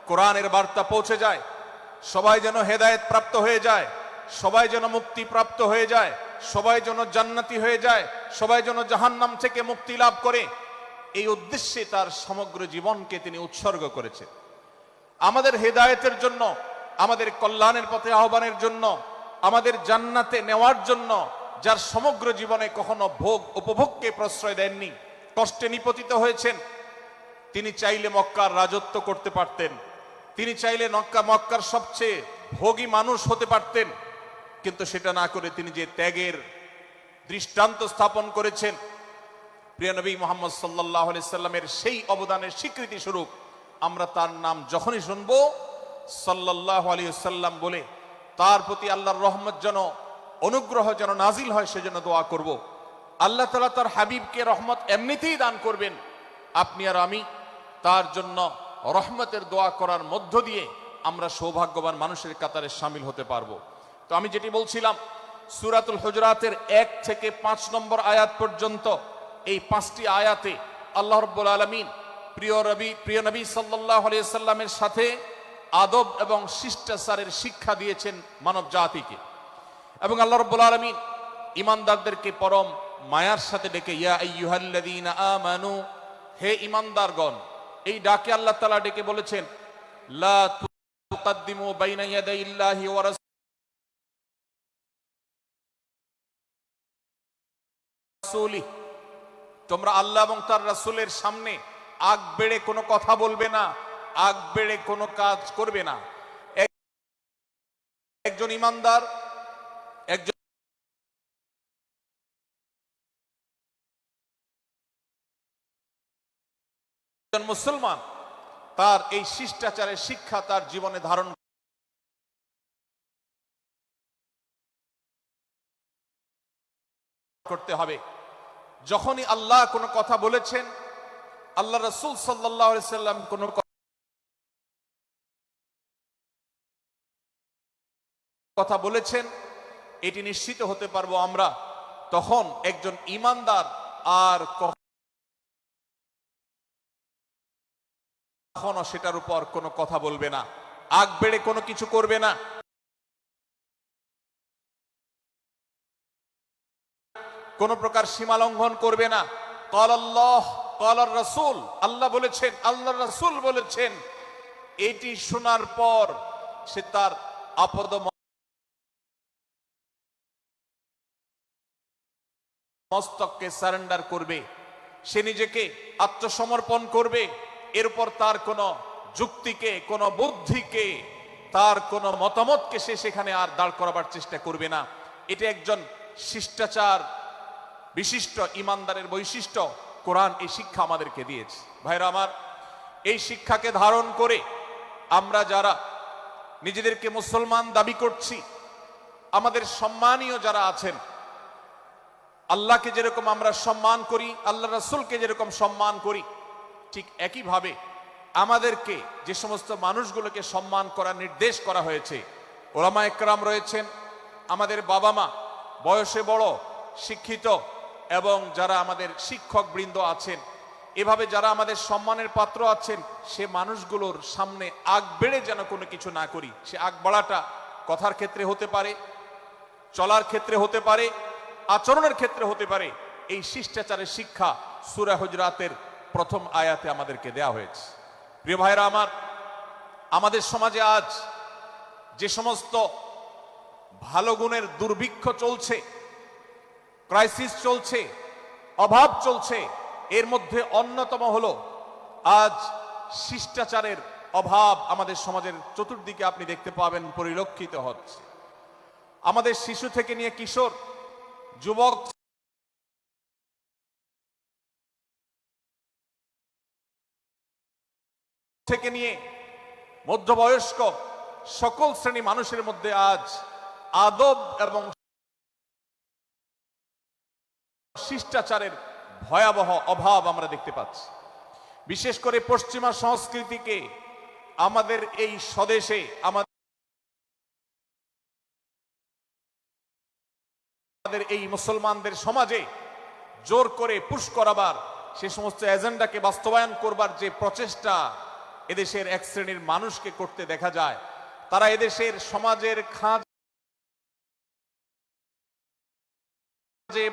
কোরআনের বার্তা পৌঁছে যায়, সবাই যেন হেদায়েত প্রাপ্ত হয়ে যায়, সবাই যেন মুক্তি প্রাপ্ত হয়ে যায়, সবাই যেন জান্নাতি হয়ে যায়, সবাই যেন জাহান্নাম থেকে মুক্তি লাভ করে, এই উদ্দেশ্যে তার সমগ্র জীবনকে তিনি উৎসর্গ করেছেন। আমাদের হেদায়েতের জন্য, আমাদের কল্যাণের পথে আহ্বানের জন্য, আমাদের জান্নাতে নেওয়ার জন্য, যার সমগ্র জীবনে কখনো ভোগ উপভোগকে প্রশ্রয় দেননি, কষ্টে নিপতিত হয়েছেন। তিনি চাইলে মক্কার রাজত্ব করতে পারতেন, তিনি চাইলে মক্কার সবচেয়ে ভোগী মানুষ হতে পারতেন, কিন্তু সেটা না করে তিনি যে ত্যাগের দৃষ্টান্ত স্থাপন করেছেন, প্রিয় নবী মুহাম্মদ সাল্লাল্লাহু আলাইহি সাল্লামের সেই অবদানের স্বীকৃতি স্বরূপ আমরা তার নাম যখনই শুনব সাল্লাল্লাহু আলাইহি সাল্লাম বলে তার প্রতি আল্লাহর রহমত যেন, অনুগ্রহ যেন নাজিল হয়, সেজন্য দোয়া করব। আল্লাহ তাআলা তার হাবিবকে রহমত এমনিতেই দান করবেন, আপনি আর আমি তার জন্য রহমতের দোয়া করার মধ্য দিয়ে আমরা সৌভাগ্যবান মানুষের কাতারে শামিল হতে পারবো। তো আমি যেটি বলছিলাম, সূরাতুল হুজরাতের 1 থেকে 5 নম্বর আয়াত পর্যন্ত এই 5টি আয়াতে আল্লাহ রাব্বুল আলামিন প্রিয় নবী সাল্লাল্লাহু আলাইহি সাল্লামের সাথে আদব এবং শিষ্টাচারের শিক্ষা দিয়েছেন মানব জাতিকে। এবং আল্লাহ রাব্বুল আলামিন ঈমানদারদেরকে পরম মায়ার সাথে ডেকে ইয়া আইয়ুহাল্লাযীনা আমানু, হে ঈমানদারগণ, এই ডাকে আল্লাহ তাআলা ডেকে বলেছেন লা তুকাদ্দিমু বাইনা ইয়াদাইল্লাহি ওয়া রাসূলিহি, তোমরা আল্লাহ এবং তার রাসূলের সামনে আগ বেড়ে কোনো কথা বলবে না, আগ বেড়ে কোনো কাজ করবে না। একজন ঈমানদার, একজন মুসলমান তার এই শিষ্টাচারের শিক্ষা তার জীবনে ধারণ করতে হবে। যখনই আল্লাহ কোনো কথা বলেছেন, আল্লাহ রাসূল সাল্লাল্লাহু আলাইহি সাল্লাম কোনো কথা বলেছেন, এটি নিশ্চিত হতে পারবো আমরা, তখন একজন ঈমানদার আর কখনো সেটার উপর কোনো কথা বলবে না, আগ বেড়ে কোনো কিছু করবে না, কোন প্রকার সীমা লঙ্ঘন করবে না। ক্বাল আল্লাহ ক্বাল রাসূল, আল্লাহ বলেছেন, আল্লাহর রাসূল বলেছেন, এটি শোনার পর সে তার আপদ মস্তককে সারেন্ডার করবে, সে নিজেকে আত্মসমর্পণ করবে। এরপর তার কোনো যুক্তিকে, কোনো বুদ্ধিকে, তার কোনো মতামতকে সে সেখানে আর দাঁড় করাবার চেষ্টা করবে না। এটা একজন শিষ্টাচার বিশিষ্ট ঈমানদারের বৈশিষ্ট্য। কোরআন এই শিক্ষা আমাদেরকে দিয়েছে। ভাইরা আমার, এই শিক্ষাকে ধারণ করে আমরা যারা নিজেদেরকে মুসলমান দাবি করছি, আমাদের সম্মানীয় যারা আছেন, আল্লাহকে যেরকম আমরা সম্মান করি, আল্লাহ রাসূলকে যেরকম সম্মান করি, ঠিক একইভাবে আমাদেরকে যে সমস্ত মানুষগুলোকে সম্মান করার নির্দেশ করা হয়েছে, ওলামা একরাম রয়েছেন, আমাদের বাবা মা, বয়সে বড়, শিক্ষিত, এবং যারা আমাদের শিক্ষক বৃন্দ আছেন, এভাবে যারা আমাদের সম্মানের পাত্র আছেন, সে মানুষগুলোর সামনে আগ বেড়ে যেন কোনো কিছু না করি। সে আগ বাড়াটা কথার ক্ষেত্রে হতে পারে, চলার ক্ষেত্রে হতে পারে, আচরণের ক্ষেত্রে হতে পারে। এই শিষ্টাচারের শিক্ষা সূরা হুজরাতের প্রথম আয়াতে আমাদেরকে দেয়া হয়েছে। প্রিয় ভাইরা আমার, আমাদের সমাজে আজ যে সমস্ত ভালো গুণের দুর্ভিক্ষ চলছে, ক্রাইসিস চলছে, অভাব চলছে, এর মধ্যে অন্যতম হলো আজ শিষ্টাচারের অভাব। আমাদের সমাজের চতুর্দিকে আপনি দেখতে পাবেন পরিলক্ষিত হচ্ছে। আমাদের শিশু থেকে নিয়ে কিশোর, যুবক থেকে নিয়ে মধ্যবয়স্ক সকল শ্রেণী মানুষের মধ্যে আজ আদব এবং শিষ্টাচারের ভয়াবহ অভাব আমরা দেখতে পাচ্ছি। বিশেষ করে পশ্চিমা সংস্কৃতিকে আমাদের এই স্বদেশে, আমাদের এই মুসলমানদের সমাজে জোর করে পুশ করাবার, সে সমস্ত এজেন্ডাকে বাস্তবায়ন করবার যে প্রচেষ্টা এদেশের এক শ্রেণীর মানুষকে করতে দেখা যায়, তারা এদেশের সমাজের খাঁজে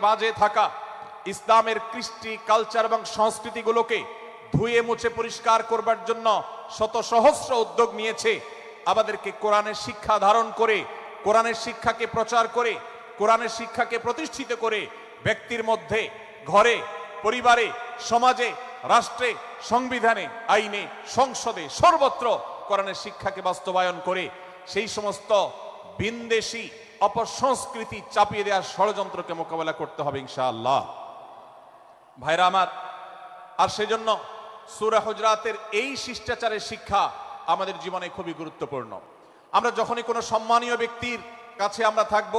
বাজে থাকা ইসলামের কৃষ্টি, কালচার এবং সংস্কৃতিগুলোকে ধুয়ে মুছে পরিষ্কার করবার জন্য শত সহস্র উদ্যোগ নিয়েছে। আমাদেরকে কোরআনের শিক্ষা ধারণ করে, কোরআনের শিক্ষাকে প্রচার করে, কোরআনের শিক্ষাকে প্রতিষ্ঠিত করে ব্যক্তির মধ্যে, ঘরে, পরিবারে, সমাজে, রাষ্ট্রে, সংবিধানে, আইনে, সংসদে, সর্বত্র কোরআনের শিক্ষাকে বাস্তবায়ন করে সেই সমস্ত ভিনদেশী অপসংস্কৃতি চাপিয়ে দেওয়ার ষড়যন্ত্রকে মোকাবেলা করতে হবে ইনশাআল্লাহ। ভাইরা আমার, আর সেজন্য সূরা হুজরাতের এই শিষ্টাচারের শিক্ষা আমাদের জীবনে খুবই গুরুত্বপূর্ণ। আমরা যখনই কোনো সম্মানীয় ব্যক্তির কাছে আমরা থাকব,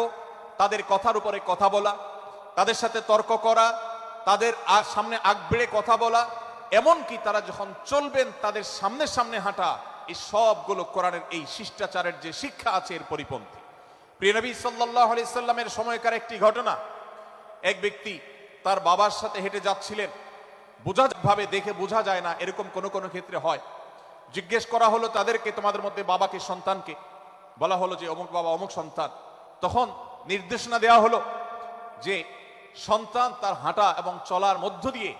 তাদের কথার উপরে কথা বলা, তাদের সাথে তর্ক করা, তাদের সামনে আগ বেড়ে কথা বলা, এমনকি তারা যখন চলবেন তাদের সামনে সামনে হাঁটা, এই সবগুলো কোরআনের এই শিষ্টাচারের যে শিক্ষা আছে এর পরিপন্থী। প্রিয় নবী সাল্লাল্লাহু আলাইহি সাল্লামের সময়কার একটি ঘটনা, এক ব্যক্তি তার বাবার সাথে হেঁটে যাচ্ছিলেন, ভাবে দেখে বোঝা যায় না, এরকম কোনো কোনো ক্ষেত্রে হয়। জিজ্ঞেস করা হলো তাদেরকে, তোমাদের মধ্যে বাবাকে সন্তানকে, বলা হলো যে অমুক বাবা অমুক সন্তান। তখন নির্দেশনা দেওয়া হলো যে সন্তান তার হাঁটা এবং চলার মধ্য দিয়ে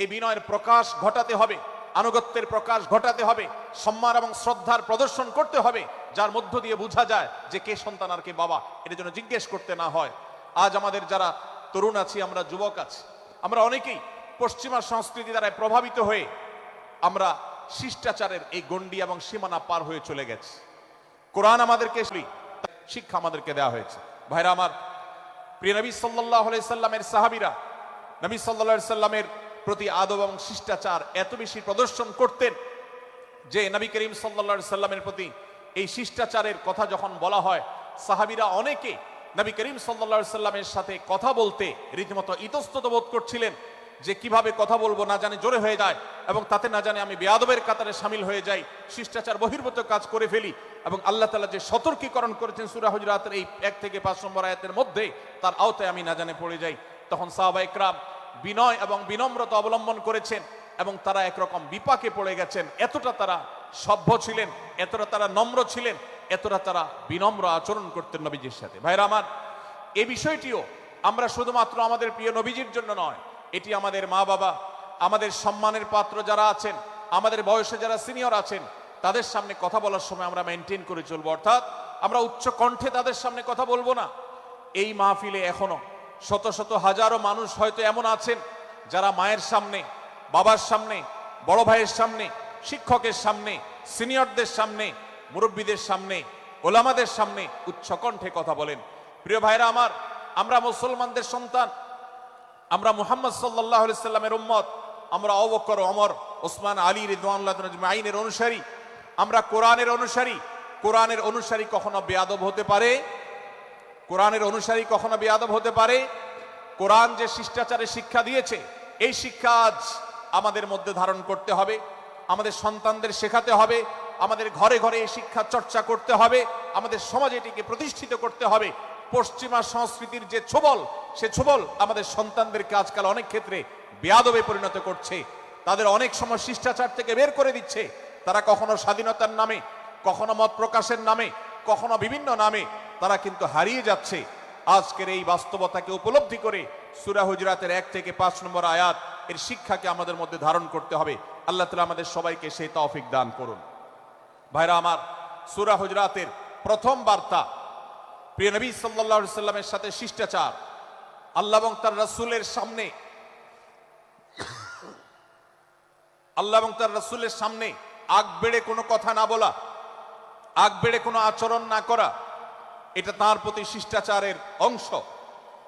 এই বিনয়ের প্রকাশ ঘটাতে হবে, আনুগত্যের প্রকাশ ঘটাতে হবে, সম্মান এবং শ্রদ্ধার প্রদর্শন করতে হবে, যার মধ্য দিয়ে বোঝা যায় যে কে সন্তান আর কে বাবা। এর জন্য জিজ্ঞেস করতে না হয়। আজ আমাদের যারা তরুণ আছি, আমরা যুবক আছি, আমরা অনেকেই পশ্চিমা সংস্কৃতি দ্বারা প্রভাবিত হয়ে আমরা শিষ্টাচারের এই গণ্ডি এবং সীমানা পার হয়ে চলে গেছি। কোরআন আমাদেরকে শিক্ষা আমাদেরকে দেওয়া হয়েছে। ভাইরা আমার, প্রিয় নবী সাল্লাল্লাহু আলাইহি সাল্লামের সাহাবীরা নবী সাল্লাল্লাহু আলাইহি সাল্লামের প্রতি আদব এবং শিষ্টাচার এত বেশি প্রদর্শন করতেন যে নবী করিম সাল্লাল্লাহু আলাইহি সাল্লামের প্রতি এই শিষ্টাচারের কথা যখন বলা হয়, সাহাবীরা অনেকে নবী করিম সাল্লাল্লাহু আলাইহি সাল্লামের সাথে কথা বলতে রীতিমতো ইতস্তত বোধ করছিলেন যে কিভাবে কথা বলবো, না জানি জোরে হয়ে যায় এবং তাতে না জানি আমি বেয়াদবের কাতারে শামিল হয়ে যাই, শিষ্টাচার বহির্ভূত কাজ করে ফেলি। এবং আল্লাহ তাআলা যে সতর্কীকরণ করেছেন সূরা হুজুরাতের এই 1 থেকে 5 নম্বর আয়াতের মধ্যে, তার আওতায় আমি না জানে পড়ে যাই। তখন সাহাবা ইকরাম বিনয় এবং বিনম্রতা অবলম্বন করেছেন এবং তারা একরকম বিপাকে পড়ে গেছেন। এতটা তারা সভ্য ছিলেন, এতটা তারা নম্র ছিলেন, এতটা তারা বিনম্র আচরণ করতেন নবীজির সাথে। ভাইরা আমার, এই বিষয়টিও আমরা শুধুমাত্র আমাদের প্রিয় নবীজির জন্য নয়, এটি আমাদের মা বাবা, আমাদের সম্মানের পাত্র যারা আছেন, আমাদের বয়সে যারা সিনিয়র আছেন, তাদের সামনে কথা বলার সময় আমরা মেনটেন করে চলবো। অর্থাৎ আমরা উচ্চ কণ্ঠে তাদের সামনে কথা বলবো না। এই মাহফিলে এখনো শত শত হাজারো মানুষ হয়তো এমন আছেন যারা মায়ের সামনে, বাবার সামনে, বড় ভাইয়ের সামনে, শিক্ষকের সামনে, সিনিয়রদের সামনে, মুরব্বীদের সামনে, ওলামাদের সামনে উচ্চ কণ্ঠে কথা বলেন। প্রিয় ভাইরা আমার, আমরা মুসলমানদের সন্তান, আমরা মুহাম্মদ সাল্লাল্লাহু আলাইহি সাল্লামের উম্মত, আমরা আবু বকর, ওমর, ওসমান, আলী রাদিয়াল্লাহু আজমাইনের অনুসারী, আমরা কোরআনের অনুসারী। কোরআনের অনুসারী কখনো বেয়াদব হতে পারে? কোরআনের অনুসারী কখনো বেয়াদব হতে পারে? কোরআন যে শিষ্টাচারের শিক্ষা দিয়েছে, এই শিক্ষা আজ আমাদের মধ্যে ধারণ করতে হবে, আমাদের সন্তানদের শেখাতে হবে, আমাদের ঘরে ঘরে এই শিক্ষা চর্চা করতে হবে, আমাদের সমাজে এটিকে প্রতিষ্ঠিত করতে হবে। পশ্চিমা সংস্কৃতির যে ছোবল, সে ছোবল আমাদের সন্তানদেরকে আজকাল অনেক ক্ষেত্রে বেয়াদবে পরিণত করছে, তাদের অনেক সময় শিষ্টাচার থেকে বের করে দিচ্ছে। তারা কখনো স্বাধীনতার নামে, কখনো মত প্রকাশের নামে, কখনো বিভিন্ন নামে তারা কিন্তু হারিয়ে যাচ্ছে। আজকের এই বাস্তবতাকে উপলব্ধি করে সূরা হুজুরাতের 1 থেকে 5 নম্বর আয়াত এর শিক্ষাকে আমাদের মধ্যে ধারণ করতে হবে। আল্লাহ তাআলা আমাদের সবাইকে সেই তৌফিক দান করুন। ভাইরা আমার, সূরা হুজুরাতের প্রথম বার্তা প্রিয় নবী সাল্লাল্লাহু আলাইহি সাল্লামের সাথে শিষ্টাচার। আল্লাহ এবং তার রাসূলের সামনে, আল্লাহ এবং তার রাসূলের সামনে আগ বেড়ে কোনো কথা না বলা, আগ বেড়ে কোনো আচরণ না করা, এটা তার প্রতি শিষ্টাচারের অংশ।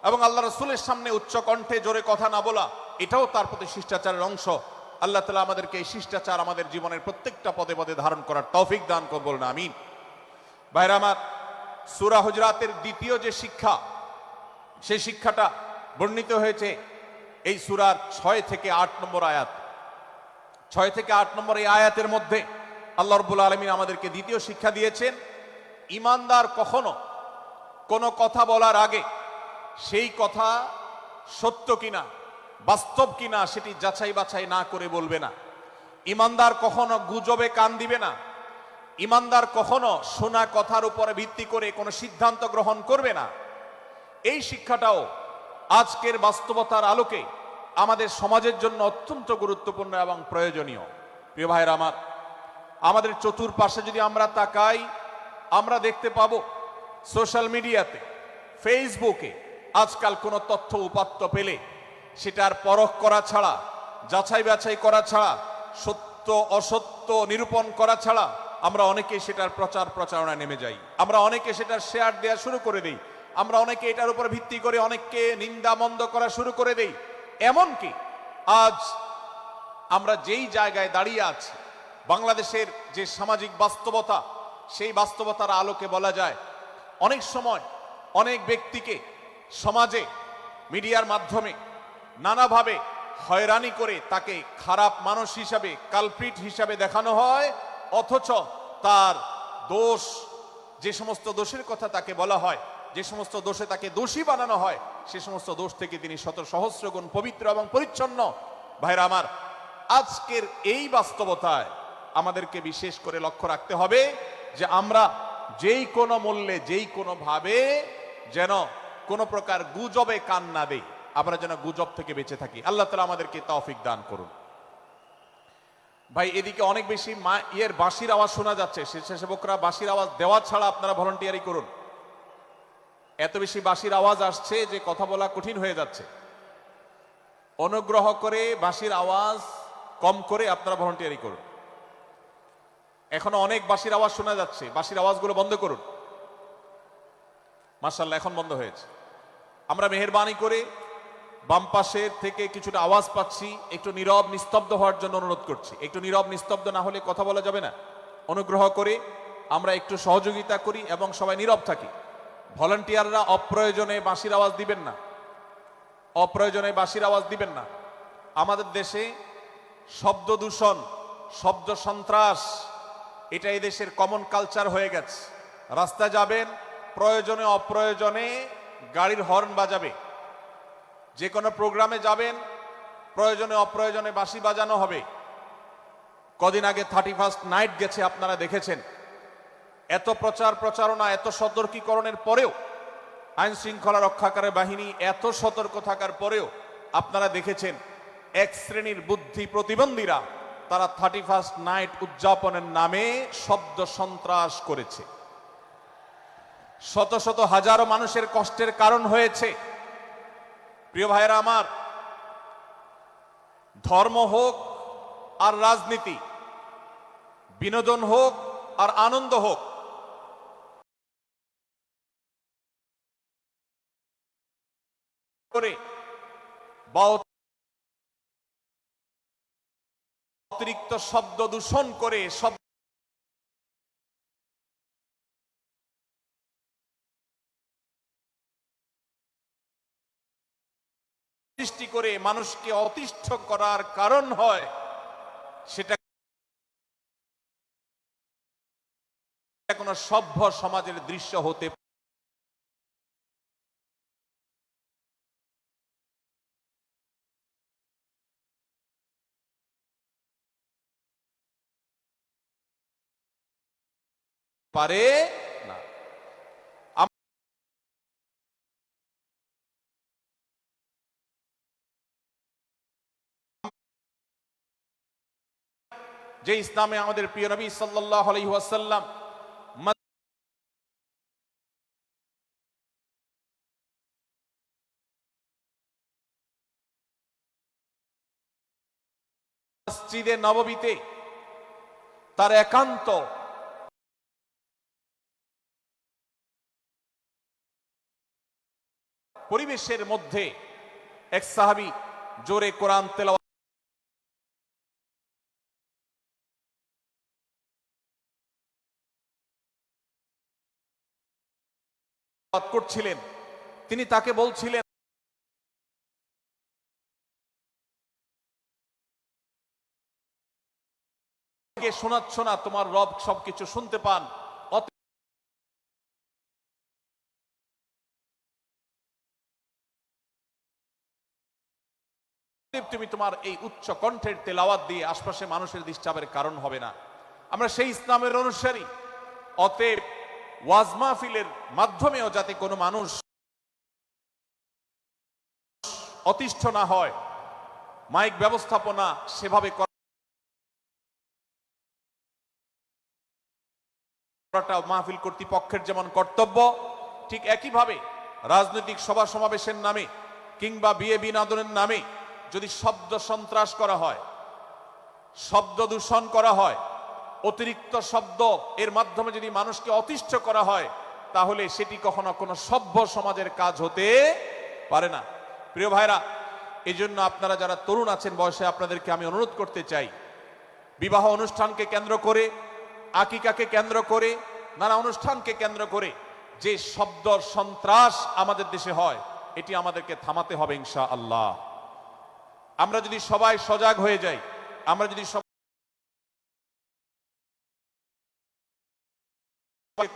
এবং আল্লাহ রাসূলের সামনে উচ্চ কণ্ঠে জোরে কথা না বলা, এটাও তার প্রতি শিষ্টাচারের অংশ। আল্লাহ তাআলা আমাদেরকে এই শিষ্টাচার আমাদের জীবনের প্রত্যেকটা পদে পদে ধারণ করার তৌফিক দান করুন, বলুন আমিন। ভাইরা আমার, সূরা হুজুরাতের দ্বিতীয় যে শিক্ষা, সেই শিক্ষাটা বর্ণিত হয়েছে এই সূরার 6 থেকে 8 নম্বর আয়াত। 6 থেকে 8 নম্বর এই আয়াতের মধ্যে আল্লাহ রাব্বুল আলামিন আমাদেরকে দ্বিতীয় শিক্ষা দিয়েছেন, ঈমানদার কখনো কোনো কথা বলার আগে সেই কথা সত্য কিনা, বাস্তব কিনা সেটি যাচাই বাছাই না করে বলবে না। ঈমানদার কখনো গুজবে কান দিবে না। ঈমানদার কখনো শোনা কথার উপরে ভিত্তি করে কোনো সিদ্ধান্ত গ্রহণ করবে না। এই শিক্ষাটাও আজকের বাস্তবতার আলোকে আমাদের সমাজের জন্য অত্যন্ত গুরুত্বপূর্ণ এবং প্রয়োজনীয়। প্রিয় ভাইরা আমার, আমাদের চতুর্পাশে যদি আমরা তাকাই, আমরা দেখতে পাবো সোশ্যাল মিডিয়াতে, ফেসবুকে আজকাল কোনো তথ্য উপাত্ত পেলে সেটার পরখ করা ছাড়া, যাচাই বাছাই করা ছাড়া, সত্য অসত্য নিরূপণ করা ছাড়া আমরা অনেকে সেটার প্রচার প্রচারণায় নেমে যাই। আমরা অনেকে সেটার শেয়ার দেওয়া শুরু করে দেই। আমরা অনেকে এটার উপর ভিত্তি করে অনেককে নিন্দা মন্দ করা শুরু করে দেই। এমনকি আজ আমরা যেই জায়গায় দাঁড়িয়ে আছি, বাংলাদেশের যে সামাজিক বাস্তবতা, সেই বাস্তবতার আলোকে বলা যায় অনেক সময় অনেক ব্যক্তিকে সমাজে মিডিয়ার মাধ্যমে নানাভাবে হয়রানি করে তাকে খারাপ মানুষ হিসাবে, কালপ্রিট হিসাবে দেখানো হয়, অথচ তার দোষ, যে সমস্ত দোষের কথা তাকে বলা হয়, যে সমস্ত দোষে তাকে দোষী বানানো হয়, সে সমস্ত দোষ থেকে তিনি শত সহস্র গুণ পবিত্র এবং পরিচ্ছন্ন। ভাইরা আমার, আজকের এই বাস্তবতায় আমাদেরকে বিশেষ করে লক্ষ্য রাখতে হবে যে আমরা যেই কোনো মূল্যে যেই কোনো ভাবে যেন কোনো প্রকার গুজবে কান না দেই, আমরা যেন গুজব থেকে বেঁচে থাকি। আল্লাহ তাআলা আমাদেরকে তৌফিক দান করুন। ভাই, এদিকে অনেক বেশি বাঁশির আওয়াজ শোনা যাচ্ছে। স্বেচ্ছাসেবকরা বাঁশির আওয়াজ দেওয়া ছাড়া আপনারা ভলান্টিয়ারি করুন। এত বেশি বাঁশির আওয়াজ আসছে যে কথা বলা কঠিন হয়ে যাচ্ছে। অনুগ্রহ করে বাঁশির আওয়াজ কম করে আপনারা ভলান্টিয়ারি করুন। এখনো অনেক বাঁশির আওয়াজ শোনা যাচ্ছে, বাঁশির আওয়াজগুলো বন্ধ করুন। মাশাআল্লাহ, এখন বন্ধ হয়েছে। আমরা মেহেরবানি করে বাম পাশের থেকে কিছুটা আওয়াজ পাচ্ছি, একটু নীরব নিস্তব্ধ হওয়ার জন্য অনুরোধ করছি। একটু নীরব নিস্তব্ধ না হলে কথা বলা যাবে না। অনুগ্রহ করে আমরা একটু সহযোগিতা করি এবং সবাই নীরব থাকি। ভলান্টিয়াররা অপ্রয়োজনে বাঁশির আওয়াজ দিবেন না, অপ্রয়োজনে বাঁশির আওয়াজ দিবেন না। আমাদের দেশে শব্দ দূষণ, শব্দ সন্ত্রাস, এটা এই দেশের কমন কালচার হয়ে গেছে। রাস্তায় যাবেন, প্রয়োজনে অপ্রয়োজনে গাড়ির হর্ন বাজাবে। যে কোনো প্রোগ্রামে যাবেন, প্রয়োজনে অপ্রয়োজনে বাঁশি বাজানো হবে। কদিন আগে 31st নাইট গেছে, আপনারা দেখেছেন। এত প্রচার প্রচারণা, এত সতর্কীকরণের পরেও, আইন শৃঙ্খলা রক্ষাকারী বাহিনী এত সতর্ক থাকার পরেও আপনারা দেখেছেন এক শ্রেণীর বুদ্ধি প্রতিবন্ধীরা তারা 31st নাইট উদযাপনের নামে শব্দ সন্ত্রাস করেছে। শত শত হাজারো মানুষের কষ্টের কারণ হয়েছে। প্রিয় ভাইয়েরা আমার, ধর্ম হোক আর রাজনীতি, বিনোদন হোক আর আনন্দ হোক, করে বা অতিরিক্ত শব্দ দূষণ করে সৃষ্টি করে মানুষকে অতিষ্ঠ করার কারণ হয়, সেটা কোন সভ্য সমাজের দৃশ্য হতে পারে না। যে ইসলামে আমাদের প্রিয় নবী সাল্লাল্লাহু আলাইহি ওয়াসাল্লাম মসজিদে নববীতে তার একান্ত পরিবেশের মধ্যে এক সাহাবী জোরে কোরআন তেলাওয়াত করছিলেন। তিনি তাকে বলছিলেন, শোনাচ্ছ না? তোমার রব সবকিছু শুনতে পান। তুমি তোমার এই উচ্চ কণ্ঠের তেলাওয়াত দিয়ে আশপাশে মানুষের ডিস্টার্বের কারণ হবে না। আমরা সেই ইসলামের অনুসারী। অতএব ওয়াজ মাহফিলের মাধ্যমেও যাতে কোনো মানুষ অতিষ্ঠ না হয়, মাইক ব্যবস্থাপনা সেভাবে করাটা মাহফিল কর্তৃপক্ষের যেমন কর্তব্য, ঠিক একইভাবে রাজনৈতিক সভা সমাবেশের নামে কিংবা বিয়ে বিনোদনের নামে যদি শব্দ সন্ত্রাস করা হয়, শব্দ দূষণ করা হয়, অতিরিক্ত শব্দ এর মাধ্যমে যদি মানুষকে অতিষ্ঠ করা হয়, তাহলে সেটি কখনো কোনো সভ্য সমাজের কাজ হতে পারে না। প্রিয় ভাইরা, এই জন্য আপনারা যারা তরুণ আছেন বয়সে, আপনাদেরকে আমি অনুরোধ করতে চাই, বিবাহ অনুষ্ঠানকে কেন্দ্র করে, আকিকাকে কেন্দ্র করে, নানা অনুষ্ঠানকে কেন্দ্র করে যে শব্দ সন্ত্রাস আমাদের দেশে হয়, এটি আমাদেরকে থামাতে হবে ইনশাআল্লাহ। আমরা যদি সবাই সজাগ হয়ে যাই, আমরা যদি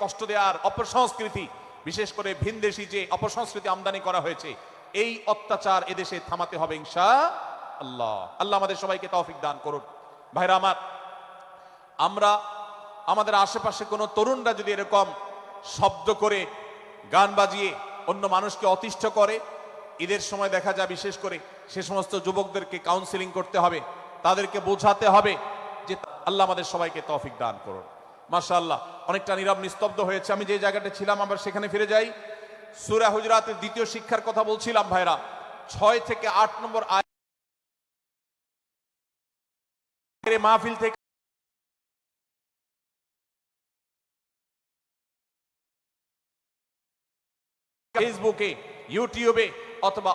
কষ্ট দেওয়ার অপসংস্কৃতি, বিশেষ করে ভিনদেশী যে অপসংস্কৃতি আমদানি করা হয়েছে, এই অত্যাচার এদেশে থামাতে হবে ইনশাআল্লাহ। আল্লাহ আল্লাহ আমাদের সবাইকে তৌফিক দান করুন। ভাইরা আমার, আমরা আমাদের আশেপাশে কোনো তরুণরা যদি এরকম শব্দ করে গান বাজিয়ে অন্য মানুষকে অতিষ্ঠ করে, ঈদের সময় দেখা যায় বিশেষ করে সে সমস্ত যুবকদেরকে কাউন্সিলিং করতে হবে, তাদেরকে বোঝাতে হবে যে আল্লাহ আমাদের সবাইকে তৌফিক দান করুন। মাশাআল্লাহ, অনেকটা নীরব নিস্তব্ধ হয়েছে। আমি যে জায়গাটা ছিলাম আবার সেখানে ফিরে যাই। সূরা হুজুরাতের দ্বিতীয় শিক্ষার কথা বলছিলাম ভাইরা, 6 থেকে 8 নম্বর আয়াতের মাহফিল থেকে ফেসবুকে, ইউটিউবে অথবা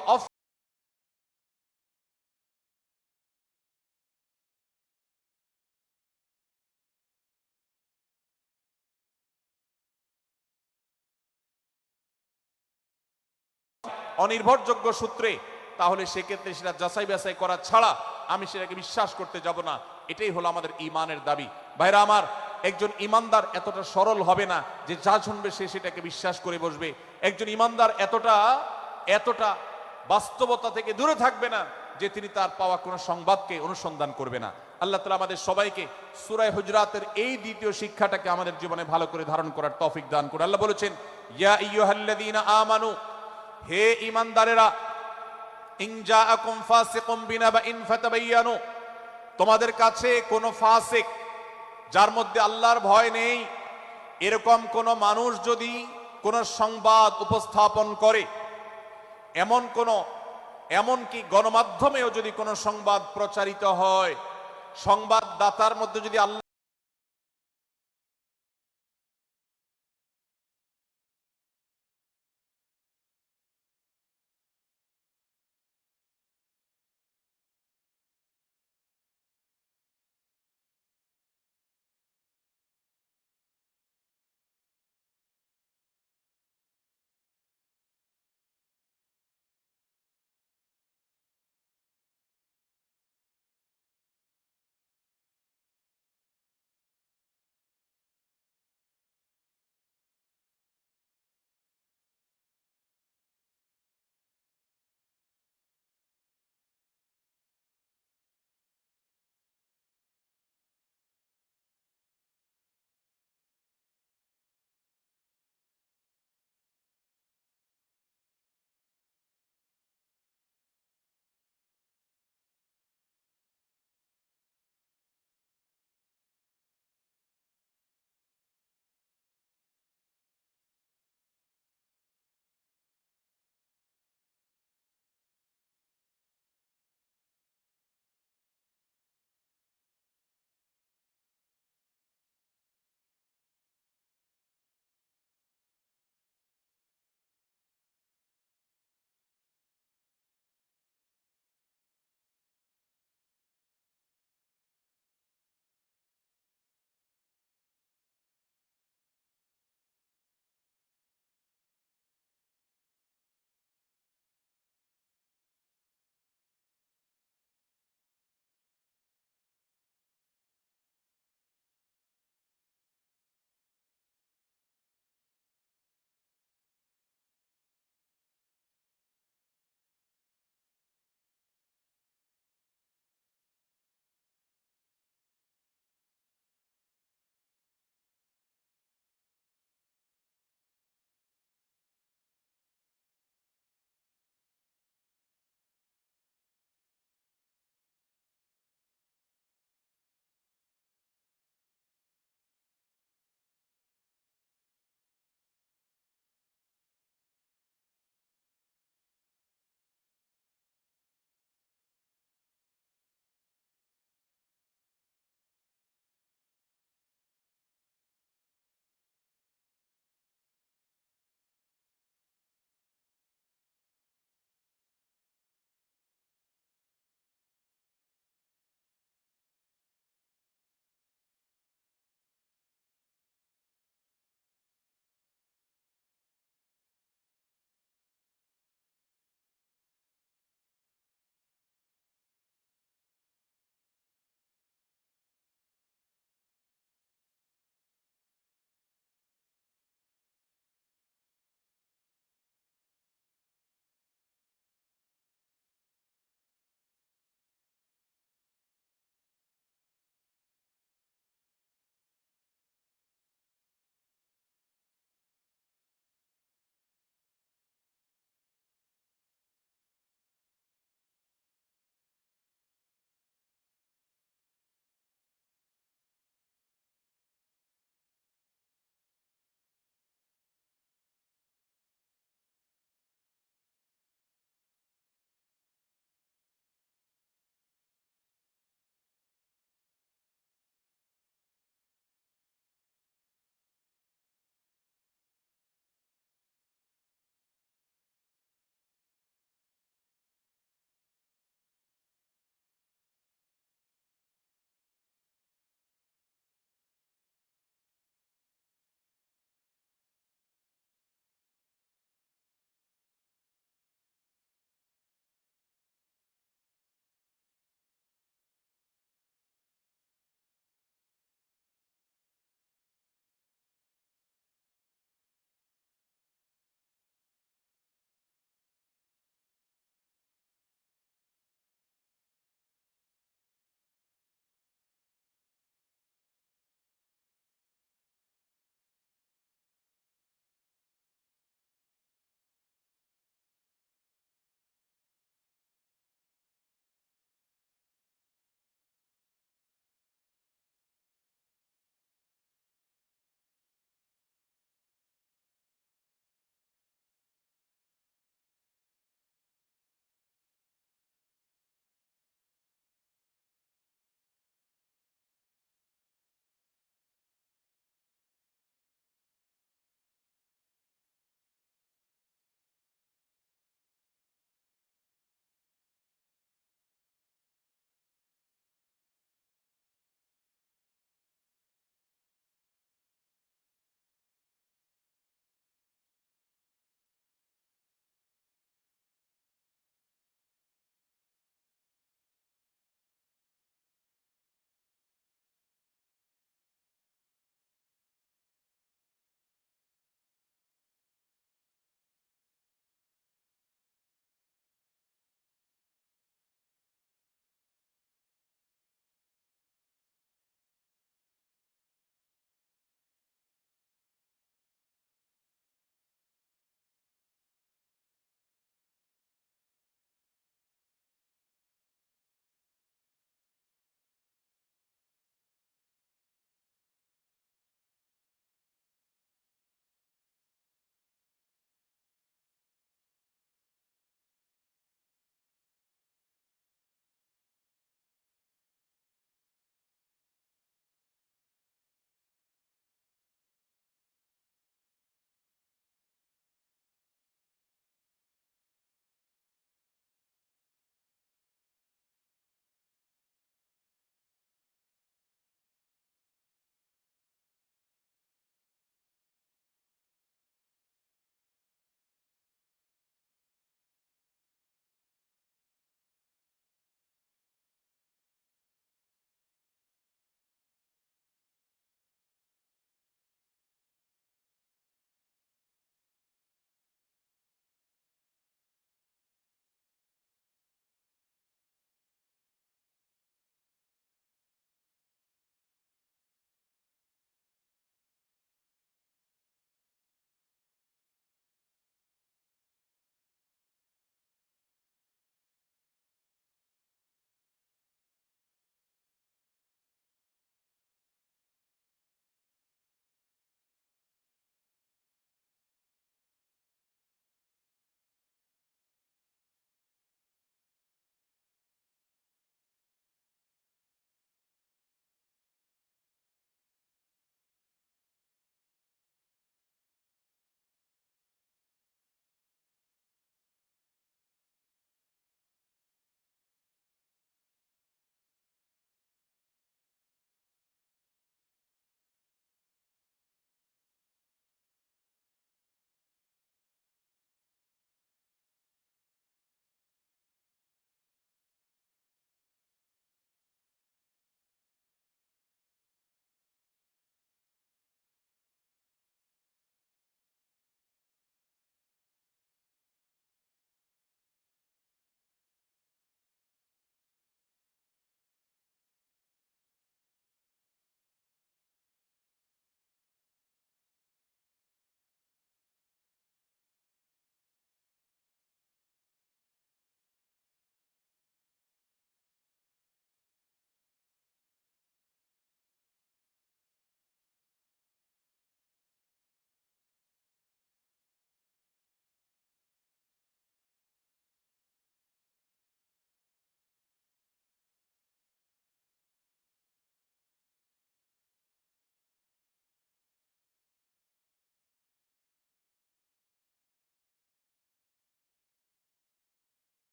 অনির্ভরযোগ্য সূত্রে, তাহলে সেক্ষেত্রে সেটা যাচাই বাছাই করা ছাড়া আমি সেটাকে বিশ্বাস করতে যাব না। এটাই হলো আমাদের ঈমানের দাবি। ভাইরা আমার, একজন ঈমানদার এতটা সরল হবে না যে যা শুনবে সে সেটাকে বিশ্বাস করে বসবে। একজন ঈমানদার এতটা বাস্তবতা থেকে দূরে থাকবে না যে তিনি তার পাওয়া কোনো সংবাদকে অনুসন্ধান করবে না। আল্লাহ তাআলা আমাদের সবাইকে সূরা হুজুরাতের এই দ্বিতীয় শিক্ষাটাকে আমাদের জীবনে ভালো করে ধারণ করার তৌফিক দান করুন। আল্লাহ বলেছেন, ইয়া আইয়ুহাল্লাযীনা আমানু, হে ঈমানদারেরা, ইন জাআকুম ফাসিকুম বিনাবাইন ফাতাবায়ানু, তোমাদের কাছে কোন ফাসিক, যার মধ্যে আল্লাহর ভয় নেই, এরকম কোন মানুষ যদি কোন সংবাদ উপস্থাপন করে, এমনকি গণমাধ্যমেও যদি কোনো সংবাদ প্রচারিত হয়, সংবাদদাতার মধ্যে যদি আল্লাহ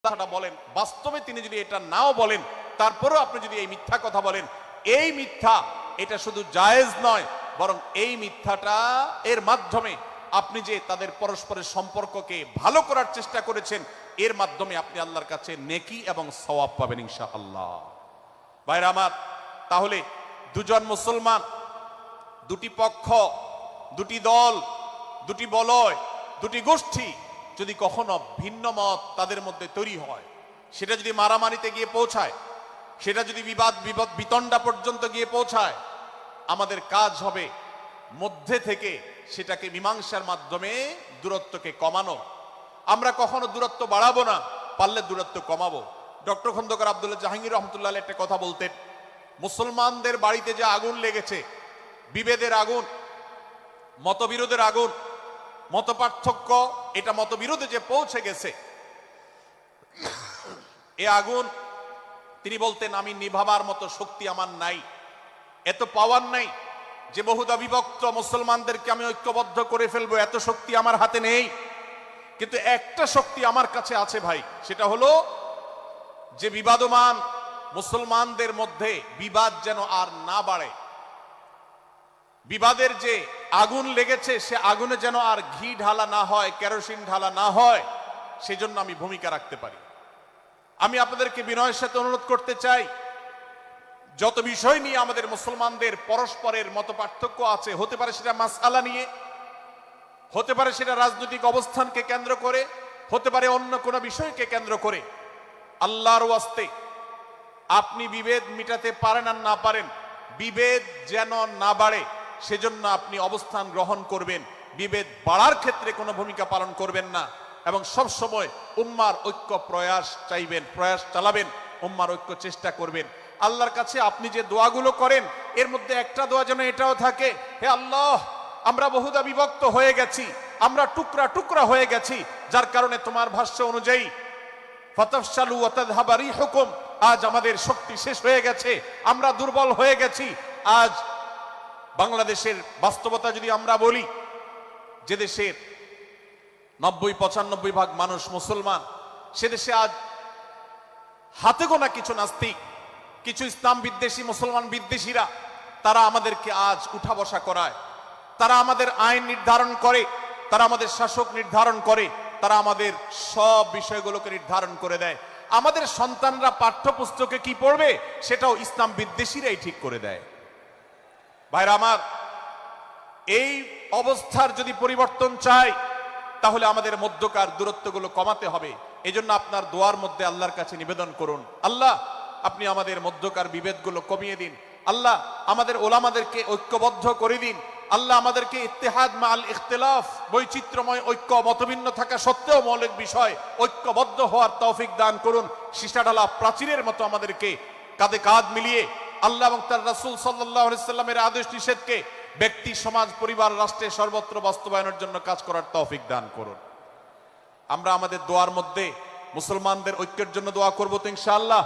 কথাটা বলেন, বাস্তবে তিনি যদি এটা নাও বলেন, তারপরেও আপনি যদি এই মিথ্যা কথা বলেন, এই মিথ্যা এটা শুধু জায়েজ নয়, বরং এই মিথ্যাটা এর মাধ্যমে আপনি যে তাদের পরস্পরের সম্পর্ককে ভালো করার চেষ্টা করেছেন, এর মাধ্যমে আপনি আল্লাহর কাছে নেকি এবং সওয়াব পাবেন ইনশাআল্লাহ। ভাইরা আমার, তাহলে দুজন মুসলমান, দুটি পক্ষ, দুটি দল, দুটি বলয়, দুটি গোষ্ঠী যদি কখনো ভিন্ন মত তাদের মধ্যে তৈরি হয়, সেটা যদি মারামারিতে গিয়ে পৌঁছায়, সেটা যদি বিবাদ বিতণ্ডা পর্যন্ত গিয়ে পৌঁছায়, আমাদের কাজ হবে মধ্যে থেকে সেটাকে মীমাংসার মাধ্যমে দূরত্বকে কমানো। আমরা কখনো দূরত্ব বাড়াবো না, পারলে দূরত্ব কমাবো। ডক্টর খন্দকার আব্দুল্লাহ জাহাঙ্গীর রহমতুল্লাহ একটা কথা বলতেন, মুসলমানদের বাড়িতে যে আগুন লেগেছে, বিভেদের আগুন, মতবিরোধের আগুন, মত পার্থক্য, এটা মতবিরোধে যে পৌঁছে গেছে, এ আগুন তিনি বলতেন আমি নিভাবার মতো শক্তি আমার নাই, এত পাওয়ার নাই যে বহুদা বিভক্ত মুসলমানদেরকে আমি ঐক্যবদ্ধ করে ফেলবো, এত শক্তি আমার হাতে নেই। কিন্তু একটা শক্তি আমার কাছে আছে ভাই, সেটা হলো যে বিবাদমান মুসলমানদের মধ্যে বিবাদ যেন আর না বাড়ে, বিবাদের যে আগুন লেগেছে সে আগুনে যেন আর ঘি ঢালা না হয়, কেরোসিন ঢালা না হয়, সেজন্য আমি ভূমিকা রাখতে পারি। আমি আপনাদেরকে বিনয়ের সাথে অনুরোধ করতে চাই, যত বিষয় নিয়ে আমাদের মুসলমানদের পরস্পরের মত পার্থক্য আছে, হতে পারে সেটা মাসআলা নিয়ে, হতে পারে সেটা রাজনৈতিক অবস্থানকে কেন্দ্র করে, হতে পারে অন্য কোনো বিষয়কে কেন্দ্র করে, আল্লাহর ওয়াস্তে আপনি বিভেদ মিটাতে পারেন আর না পারেন, বিভেদ যেন না বাড়ে সেজন্য আপনি অবস্থান গ্রহণ করবেন, বিভেদ বাড়ার ক্ষেত্রে কোনো ভূমিকা পালন করবেন না, এবং সব সময় উম্মার ঐক্য প্রয়াস চাইবেন, প্রয়াস চালাবেন, উম্মার ঐক্য চেষ্টা করবেন। আল্লাহর কাছে আপনি যে দোয়াগুলো করেন, এর মধ্যে একটা দোয়া যেন এটাও থাকে, হে আল্লাহ, আমরা বহুদা বিভক্ত হয়ে গেছি, আমরা টুকরা টুকরা হয়ে গেছি, যার কারণে তোমার ভাষ্য অনুযায়ী ফাতাফশালু ওয়া তাযহাবা রিহুকুম, আজ আমাদের শক্তি শেষ হয়ে গেছে, আমরা দুর্বল হয়ে গেছি। আজ বাংলাদেশের বাস্তবতা যদি আমরা বলি, যে দেশের 90-95 ভাগ মানুষ মুসলমান, সে দেশে আজ হাতে গোনা কিছু নাস্তিক, কিছু ইসলাম বিদ্বেষী, মুসলমান বিদ্বেষীরা, তারা আমাদেরকে আজ উঠা বসা করায়, তারা আমাদের আইন নির্ধারণ করে, তারা আমাদের শাসক নির্ধারণ করে, তারা আমাদের সব বিষয়গুলোকে নির্ধারণ করে দেয়। আমাদের সন্তানরা পাঠ্যপুস্তকে কি পড়বে সেটাও ইসলাম বিদ্বেষীরাই ঠিক করে দেয়। ভাইরা আমার, এই অবস্থার যদি পরিবর্তন চাই, তাহলে আমাদের মধ্যকার দূরত্বগুলো কমাতে হবে। এজন্য আপনার দোয়ার মধ্যে আল্লাহর কাছে নিবেদন করুন, আল্লাহ আপনি আমাদের মধ্যকার বিভেদগুলো কমিয়ে দিন, আল্লাহ আমাদের ওলামাদেরকে ঐক্যবদ্ধ করে দিন, আল্লাহ আমাদেরকে ইত্তেহাদ মাল ইখতিলাফ, বৈচিত্র্যময় ঐক্য, মতভিন্ন থাকা সত্ত্বেও মৌলিক বিষয় ঐক্যবদ্ধ হওয়ার তৌফিক দান করুন। সীসাঢালা প্রাচীরের মতো আমাদেরকে কাঁধে কাঁধ মিলিয়ে আল্লাহ এবং তার রাসূল সাল্লাল্লাহু আলাইহি সাল্লামের আদেশ নিষেধকে ব্যক্তি, সমাজ, পরিবার, রাষ্ট্রে সর্বত্র বাস্তবায়নের জন্য কাজ করার তৌফিক দান করুন। আমরা আমাদের দোয়ার মধ্যে মুসলমানদের ঐক্যের জন্য দোয়া করব তো ইনশাআল্লাহ।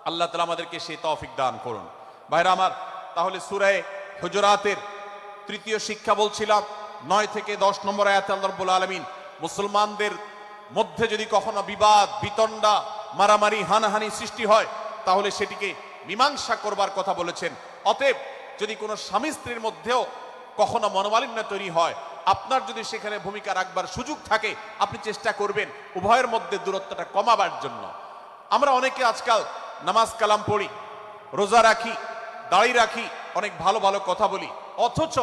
আল্লাহ তাআলা আমাদেরকে সেই তৌফিক দান করুন। ভাইরা আমার, তাহলে সূরা হুজুরাতের তৃতীয় শিক্ষা বলছিলাম, 9 থেকে 10 নম্বর আয়াতে আল্লাহ রাব্বুল আলামিন মুসলমানদের মধ্যে যদি কখনো বিবাদ, বিতণ্ডা, মারামারি, হানাহানি সৃষ্টি হয়, তাহলে সেটিকে মীমাংসা করবার কথা বলেছেন। অতএব যদি কোনো স্বামী স্ত্রীর মধ্যেও কখনো মনোমালিন্য তৈরি হয়, আপনার যদি সেখানে ভূমিকা রাখবার সুযোগ থাকে, আপনি চেষ্টা করবেন উভয়ের মধ্যে দূরত্বটা কমাবার জন্য। আমরা অনেকে আজকাল নামাজ কালাম পড়ি, রোজা রাখি, দাড়ি রাখি, অনেক ভালো ভালো কথা বলি, অথচ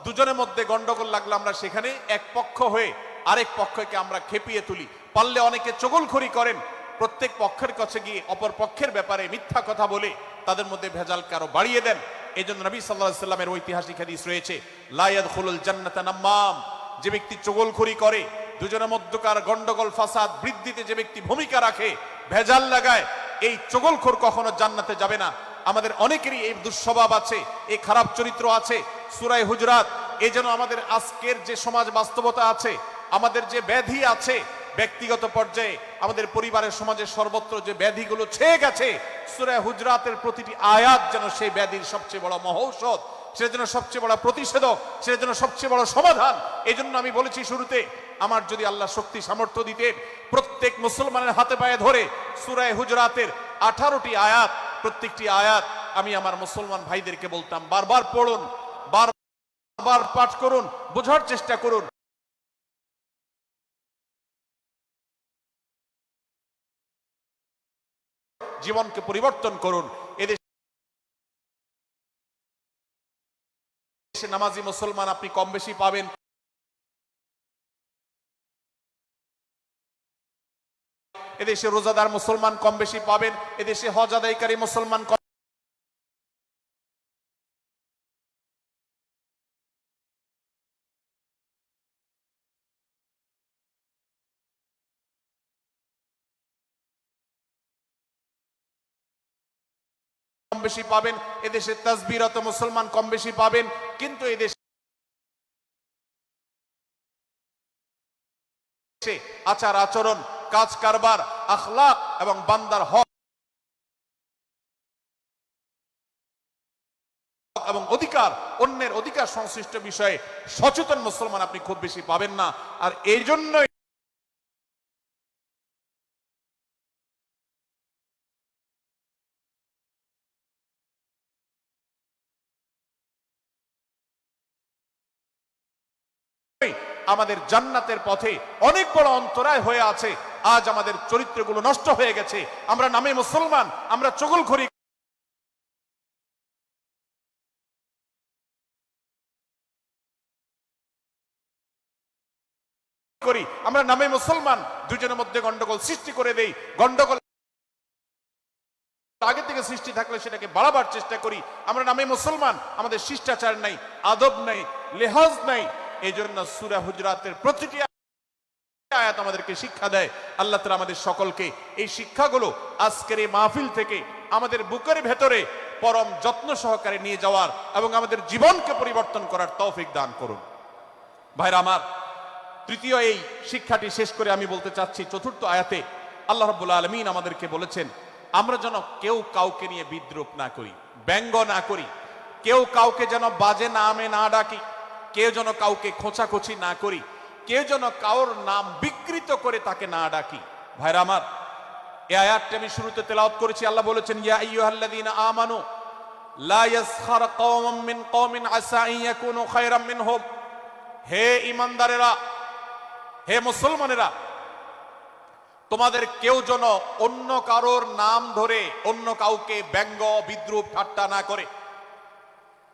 দুজনের মধ্যে গন্ডগোল লাগলে আমরা সেখানে এক পক্ষ হয়ে আরেক পক্ষকে আমরা খেপিয়ে তুলি। পারলে অনেকে চগলখড়ি করেন, প্রত্যেক পক্ষের কাছে গিয়ে অপর পক্ষের ব্যাপারে মিথ্যা কথা বলে তাদের মধ্যে ভেজালকে আরো বাড়িয়ে দেন। এই জন্য নবী সাল্লাল্লাহু আলাইহি ওয়াসাল্লামের ঐতিহাসিক হাদিস রয়েছে, লা ইয়াদখুলুল জান্নাতা নাম্মাম, যে ব্যক্তি চগলখড়ি করে, দুজনের মধ্যকার গন্ডগোল ফাসাদ বৃদ্ধিতে যে ব্যক্তি ভূমিকা রাখে, ভেজাল লাগায়, এই চগলখোর কখনো জান্নাতে যাবে না। আমাদের অনেকেরই এই দুঃস্বভাব আছে, এই খারাপ চরিত্র আছে। সূরা হুজুরাত, এই জন্য আমাদের আজকের যে সমাজ বাস্তবতা আছে, আমাদের যে ব্যাধি আছে ব্যক্তিগত পর্যায়ে, আমাদের পরিবারের, সমাজের সর্বত্র যে ব্যাধিগুলো ছেয়ে গেছে, সূরা হুজুরাতের প্রতিটি আয়াত যেন সেই ব্যাধির সবচেয়ে বড় মহৌষধ, সেটার জন্য সবচেয়ে বড় প্রতিষেধক, সেটার জন্য সবচেয়ে বড় সমাধান। এই জন্য আমি বলেছি শুরুতে, আমার যদি আল্লাহ শক্তি সামর্থ্য দিতেন, প্রত্যেক প্রত্যেক মুসলমানের হাতে পায়ে ধরে সূরা হুজরাতের 18টি আয়াত, প্রত্যেকটি আয়াত আমি আমার মুসলমান ভাইদেরকে বলতাম বারবার পড়ুন, বারবার পাঠ করুন, বোঝার চেষ্টা করুন। জীবনকে পরিবর্তন করুন। এদেশে নামাজি মুসলমান আপনি কম বেশি পাবেন, এদেশে রোজাদার মুসলমান কম বেশি পাবেন, এদেশে হজ আদায়কারী মুসলমান কম বেশি পাবেন, এদেশে তাসবিরত মুসলমান কম বেশি পাবেন, কিন্তু এদেশে আচার আচরণ, কাজ কারবার, আখলাক এবং বান্দার হক এবং অধিকার, অন্যের অধিকার সংশ্লিষ্ট বিষয়ে সচেতন মুসলমান আপনি খুব বেশি পাবেন না। আর এই জন্যই আমাদের জান্নাতের পথে অনেক বড় অন্তরায় হয়ে আছে। আজ আমাদের চরিত্রগুলো নষ্ট হয়ে গেছে, আমরা নামে মুসলমান, আমরা চগলখড়ি করি, আমরা নামে মুসলমান, দুজনের মধ্যে গন্ডগোল সৃষ্টি করে দেই। গন্ডগোল আগে থেকে সৃষ্টি থাকলে সেটাকে বাড়াবার চেষ্টা করি। আমরা নামে মুসলমান, আমাদের শিষ্টাচার নাই, আদব নাই, লেহাজ নাই। এই জন্য সূরা হুজরাতের প্রতিটি আয়াত আমাদেরকে শিক্ষা দেয়। আল্লাহ তাআলা আমাদের সকলকে এই শিক্ষাগুলো আজকের এই মাহফিল থেকে আমাদের বুকের ভেতরে পরম যত্ন সহকারে নিয়ে যাওয়ার এবং আমাদের জীবনকে পরিবর্তন করার তৌফিক দান করুন। ভাইরা আমার, তৃতীয় এই শিক্ষাটি শেষ করে আমি বলতে চাচ্ছি, চতুর্থ আয়াতে আল্লাহ রাব্বুল আলামিন আমাদেরকে বলেছেন আমরা যেন কেউ কাউকে নিয়ে বিদ্রূপ না করি, ব্যঙ্গ না করি, কেউ কাউকে যেন বাজে নামে না ডাকি, কেউ যেন কাউকে খোঁচাখুচি না করি, কেউ যেন কারোর নাম বিকৃত করে তাকে না ডাকি। ভাইরা আমার, এই আয়াতটি আমি শুরুতে তেলাওয়াত করেছি। আল্লাহ বলেছেন ইয়া আইয়ুহাল্লাযীনা আমানু লা ইয়াসখার কওমুম মিন কওমিন আসা আন ইয়াকুনু খায়রাম মিনহুম। হে ঈমানদারেরা, হে মুসলমানেরা, তোমাদের কেউ যেন অন্য কারোর নাম ধরে অন্য কাউকে ব্যঙ্গ বিদ্রূপ ঠাট্টা না করে।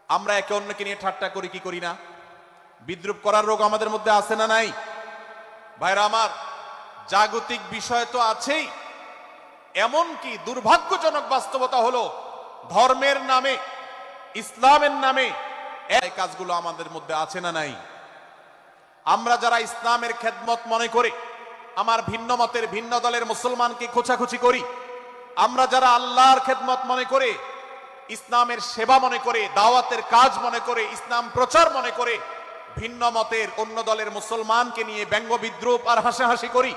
আমরা একে অন্যকে নিয়ে ঠাট্টা করি কি করি না? বিদ্রূপ করার রোগ আমাদের মধ্যে আছে না নাই? ভাইরা আমার, জাগতিক বিষয় তো আছেই, এমনকি দুর্ভাগ্যজনক বাস্তবতা হলো ধর্মের নামে, ইসলামের নামে এই কাজগুলো আমাদের মধ্যে আছে না নাই? আমরা যারা ইসলামের খেদমত মনে করে আমার ভিন্ন মতের ভিন্ন দলের মুসলমানকে খোঁচাখুচি করি, আমরা যারা আল্লাহর খেদমত মনে করে, ইসলামের সেবা মনে করে, দাওয়াতের কাজ মনে করে, ইসলাম প্রচার মনে করে ভিন্ন মতের অন্য দলের মুসলমানকে নিয়ে ব্যঙ্গ বিদ্রূপ আর হাসাহাসি করি,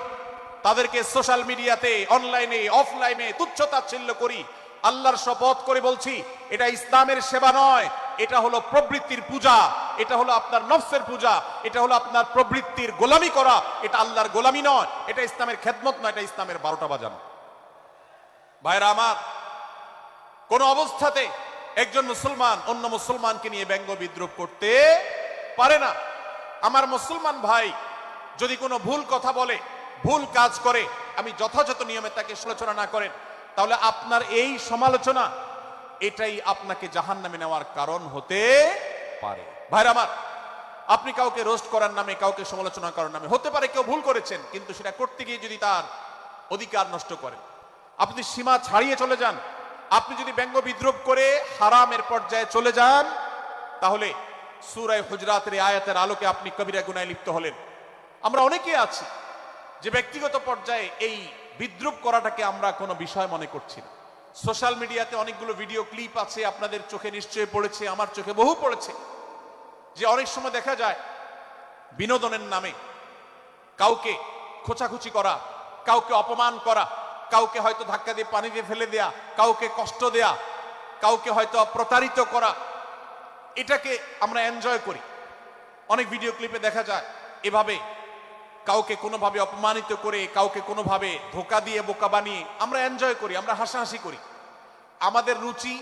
তাদেরকে সোশ্যাল মিডিয়াতে, অনলাইনে, অফলাইনে তুচ্ছতাচ্ছিল্য করি, আল্লাহর শপথ করে বলছি এটা ইসলামের সেবা নয়, এটা হলো প্রবৃত্তির পূজা, এটা হলো আপনার নফসের পূজা, এটা হলো আপনার প্রবৃত্তির গোলামি করা, এটা আল্লাহর গোলামি নয়, এটা ইসলামের খেদমত নয়, এটা ইসলামের 12টা বাজানো। ভাইরা আমার, কোন অবস্থাতে একজন মুসলমান অন্য মুসলমানকে নিয়ে ব্যঙ্গ বিদ্রূপ করতে পারে না। আমার মুসলমান ভাই যদি কোনো ভুল কথা বলে, ভুল কাজ করে, আমি যথাযথ নিয়মে তাকে সমালোচনা না করেন, তাহলে আপনার এই সমালোচনা এটাই আপনাকে জাহান্নামে নেওয়ার কারণ হতে পারে। ভাইরা আমার, আপনি কাউকে রোস্ট করার নামে, কাউকে সমালোচনা করার নামে, হতে পারে কেউ ভুল করেছেন, কিন্তু সেটা করতে গিয়ে যদি তার অধিকার নষ্ট করেন, আপনি সীমা ছাড়িয়ে চলে যান, আপনি যদি ব্যঙ্গ বিদ্রূপ করে হারামের পর্যায়ে চলে যান, তাহলে সূরা হুজরাতের আয়াতের আলোকে আপনি কবিরা গুনাহে লিপ্ত হলেন। আমরা অনেকে আছি যে ব্যক্তিগত পর্যায়ে এই বিদ্রূপ করাটাকে আমরা কোনো বিষয় মনে করছি না। সোশ্যাল মিডিয়াতে অনেকগুলো ভিডিও ক্লিপ আছে, আপনাদের চোখে নিশ্চয়ই পড়েছে, আমার চোখে বহু পড়েছে, যে অনেক সময় দেখা যায় বিনোদনের নামে কাউকে খোঁচাখুচি করা, কাউকে অপমান করা, কাউকে হয়তো ধাক্কা দিয়ে পানি দিয়ে ফেলে দেয়া, কাউকে কষ্ট দেয়া, কাউকে হয়তো প্রতারিত করা, এটাকে আমরা এনজয় করি। অনেক ভিডিও ক্লিপে দেখা যায় এভাবে কাউকে কোনোভাবে অপমানিত করে, কাউকে কোনোভাবে ধোকা দিয়ে বোকা বানিয়ে আমরা এনজয় করি, আমরা হাসাহাসি করি। আমাদের রুচি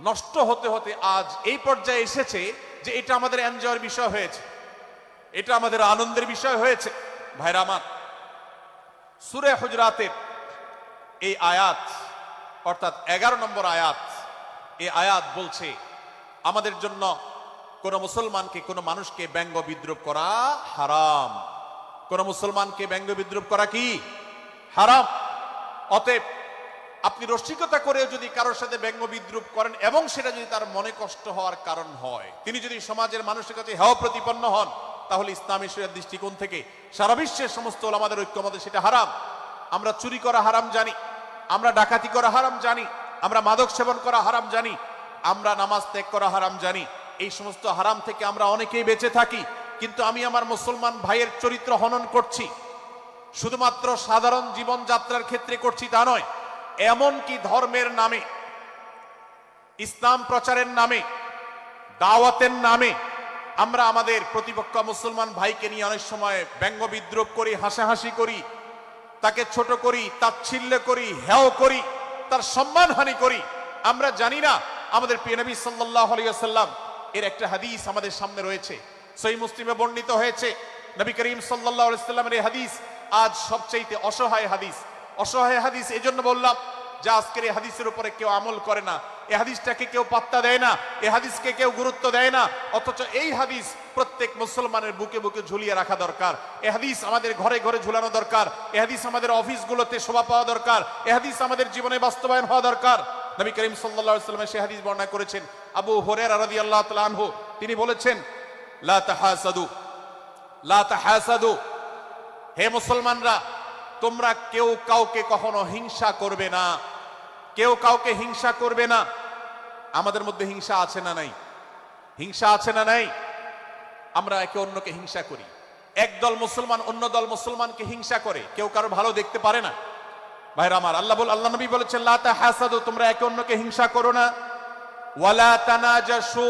নষ্ট হতে হতে আজ এই পর্যায়ে এসেছে যে এটা আমাদের এনজয়ের বিষয় হয়েছে, এটা আমাদের আনন্দের বিষয় হয়েছে। ভাইরা আমার, সূরা হুজরাতের এই আয়াত অর্থাৎ 11 নম্বর আয়াত, এই আয়াত বলছে আমাদের জন্য কোন মুসলমানকে, কোন মানুষকে ব্যঙ্গ বিদ্রুপ করা হারাম। কোন মুসলমানকে ব্যঙ্গ বিদ্রুপ করা কি হারাম। অতএব আপনি রসিকতা করে যদি কারোর সাথে ব্যঙ্গ বিদ্রুপ করেন এবং সেটা যদি তার মনে কষ্ট হওয়ার কারণ হয়, তিনি যদি সমাজের মানুষের কাছে হেয় প্রতিপন্ন হন, তাহলে ইসলামী শরিয়ার দৃষ্টিকোণ থেকে সারা বিশ্বের সমস্ত ওলামাদের ঐক্যমতে সেটা হারাম। আমরা চুরি করা হারাম জানি, আমরা ডাকাতি করা হারাম জানি, আমরা মাদক সেবন করা হারাম জানি, আমরা নামাজ ত্যাগ করা হারাম জানি। এই সমস্ত হারাম থেকে আমরা অনেকেই বেঁচে থাকি, কিন্তু আমি আমার মুসলমান ভাইয়ের চরিত্র হনন করছি, শুধুমাত্র সাধারণ জীবন যাত্রার ক্ষেত্রে করছি তা নয়, এমনকি ধর্মের নামে, ইসলাম প্রচারের নামে, দাওয়াতের নামে আমরা আমাদের প্রতিপক্ষ মুসলমান ভাইকে নিয়ে অনেক সময় ব্যঙ্গ বিদ্রুপ করি, হাসাহাসি করি, তাকে ছোট করি, তাচ্ছিল্য করি, হেয় করি, তার সম্মানহানি করি। আমরা জানি না আমাদের প্রিয় নবী সাল্লাল্লাহু আলাইহি ওয়াসাল্লাম এর একটা হাদিস আমাদের সামনে রয়েছে, সহিহ মুসলিমে বর্ণিত হয়েছে। নবী করিম সাল্লাল্লাহু আলাইহি ওয়াসাল্লামের এই হাদিস আজ সবচেয়ে অসহায় হাদিস। অসহায় হাদিস এই জন্য বললাম যে আজকের এই হাদিসের উপরে কেউ আমল করে না, এই হাদিসটাকে কেউ পাত্তা দেয় না, এই হাদিসকে কেউ গুরুত্ব দেয় না। অথচ এই হাদিস প্রত্যেক মুসলমানের বুকে বুকে ঝুলিয়ে রাখা দরকার। এই হাদিস আমাদের ঘরে ঘরে ঝুলানো দরকার। এই হাদিস আমাদের অফিসগুলোতে শোভা পাওয়া দরকার। এই হাদিস আমাদের জীবনে বাস্তবায়ন হওয়া দরকার। নবী করিম সাল্লাল্লাহু আলাইহি ওয়াসাল্লাম সেই হাদিস বর্ণনা করেছেন। আবু হুরায়রা রাদিয়াল্লাহু তাআলা আনহু তিনি বলেছেন, লা তাহাসাদু, লা তাহাসাদু, হে মুসলমানরা, তোমরা কেউ কাউকে কখনো হিংসা করবে না, কেউ কাউকে হিংসা করবে না। আমাদের মধ্যে হিংসা আছে না নাই? হিংসা আছে না নাই? আমরা একে অন্যকে হিংসা করি। একদল মুসলমান অন্য দল মুসলমানকে হিংসা করে, কেউ কারো ভালো দেখতে পারে না। ভাইরা আমার, আল্লাহ নবী বলেছেন, লা তাহাসাদু, তোমরা একে অন্যকে হিংসা করো না। ওয়ালা তানাজাসু,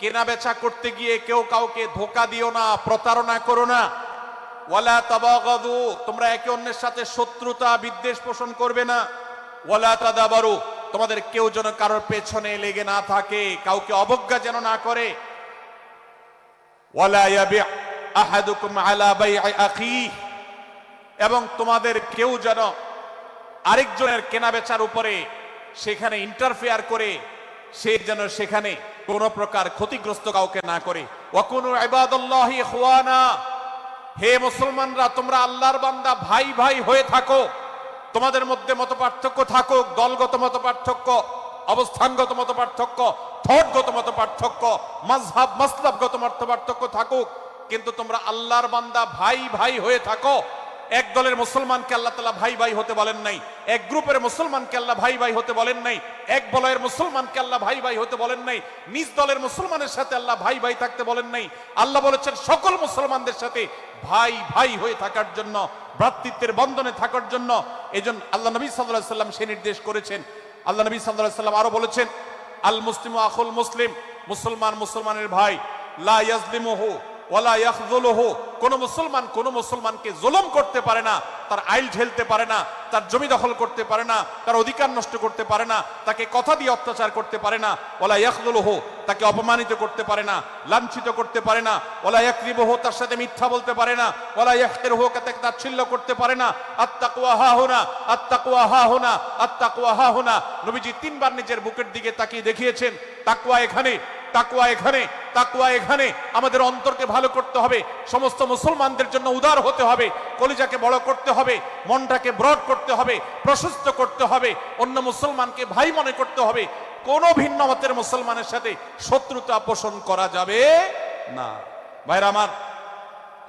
কেনা বেচা করতে গিয়ে কেউ কাউকে ধোকা দিও না, প্রতারণা করো না। ওয়ালা তাবাগাদু, তোমরা একে অন্যের সাথে শত্রুতা বিদ্বেষ পোষণ করবে না। ওয়ালা তাদাবারু, তোমাদের কেউ যেন কারোর পেছনে লেগে না থাকে, কাউকে অবজ্ঞা যেন না করে। ওয়ালা ইয়াবি আহাদুকুম আলা বাই'i আখিহি, এবং তোমাদের কেউ যেন আরেকজনের কেনাবেচার উপরে সেখানে ইন্টারফেয়ার করে সে যেন সেখানে কোন প্রকার ক্ষতিগ্রস্ত কাউকে না করে। ওয়াকুনু ইবাদাল্লাহি ইখওয়ানা, হে মুসলমানরা, তোমরা আল্লাহর বান্দা, ভাই ভাই হয়ে থাকো। তোমাদের মধ্যে মত পার্থক্য থাকুক, দলগত মত পার্থক্য, অবস্থানগত মত পার্থক্য, থটগত মত পার্থক্য, মাযহাব মাসলাবগত মত পার্থক্য থাকুক, কিন্তু তোমরা আল্লাহর বান্দা, ভাই ভাই হয়ে থাকো। এক দলের মুসলমানকে আল্লাহ তাআলা ভাই ভাই হতে বলেন নাই, এক গ্রুপের মুসলমানকে আল্লাহ ভাই ভাই হতে বলেন নাই, এক বলয়ের মুসলমানকে আল্লাহ ভাই ভাই হতে বলেন নাই, নিজ দলের মুসলমানের সাথে আল্লাহ ভাই ভাই থাকতে বলেন নাই। আল্লাহ বলেছেন সকল মুসলমানদের সাথে ভাই ভাই হয়ে থাকার জন্য, ভ্রাতৃত্বের বন্ধনে থাকার জন্য। এজন্য আল্লাহ নবী সাল্লাল্লাহু আলাইহি ওয়াসাল্লাম সে নির্দেশ করেছেন। আল্লাহ নবী সাল্লাল্লাহু আলাইহি ওয়াসাল্লাম আরো বলেছেন, আল মুসলিমু আখুল মুসলিম, মুসলমান মুসলমানের ভাই, লা ইয়াজলিমুহু ওয়ালা ইয়াখযুলুহু, কোন মুসলমান কোন মুসলমানকে জুলুম করতে পারে না, তার আইল ঠেলতে পারে না, তার জমি দখল করতে পারে না, তার অধিকার নষ্ট করতে পারে না, তাকে কথা দিয়ে অত্যাচার করতে পারে না। ওয়ালা ইয়াখযুলুহু, তাকে অপমানিত করতে পারে না, লাঞ্ছিত করতে পারে না। ওয়ালা ইয়াকযিবুহু, তার সাথে মিথ্যা বলতে পারে না। ওয়ালা ইয়াহকিরুহু, তাকে তাচ্ছিল্য করতে পারে না। আত্তাকওয়া হাহুনা, আত্তাকওয়া হাহুনা, আত্তাকওয়া হাহুনা। নবীজি তিনবার নিজের বুকের দিকে তাকিয়ে দেখিয়েছেন, তাকওয়া এখানে, তাকওয়া এখানে, তাকওয়া এখানে। আমাদের অন্তরকে ভালো করতে হবে, সমস্ত মুসলমানদের জন্য উদার হতে হবে, কলিজাকে বড় করতে হবে, মনটাকে ব্রড করতে হবে, প্রশস্ত করতে হবে, অন্য মুসলমানকে ভাই মনে করতে হবে। কোন ভিন্ন মতের মুসলমানের সাথে শত্রুতা পোষণ করা যাবে না। ভাইরা আমার,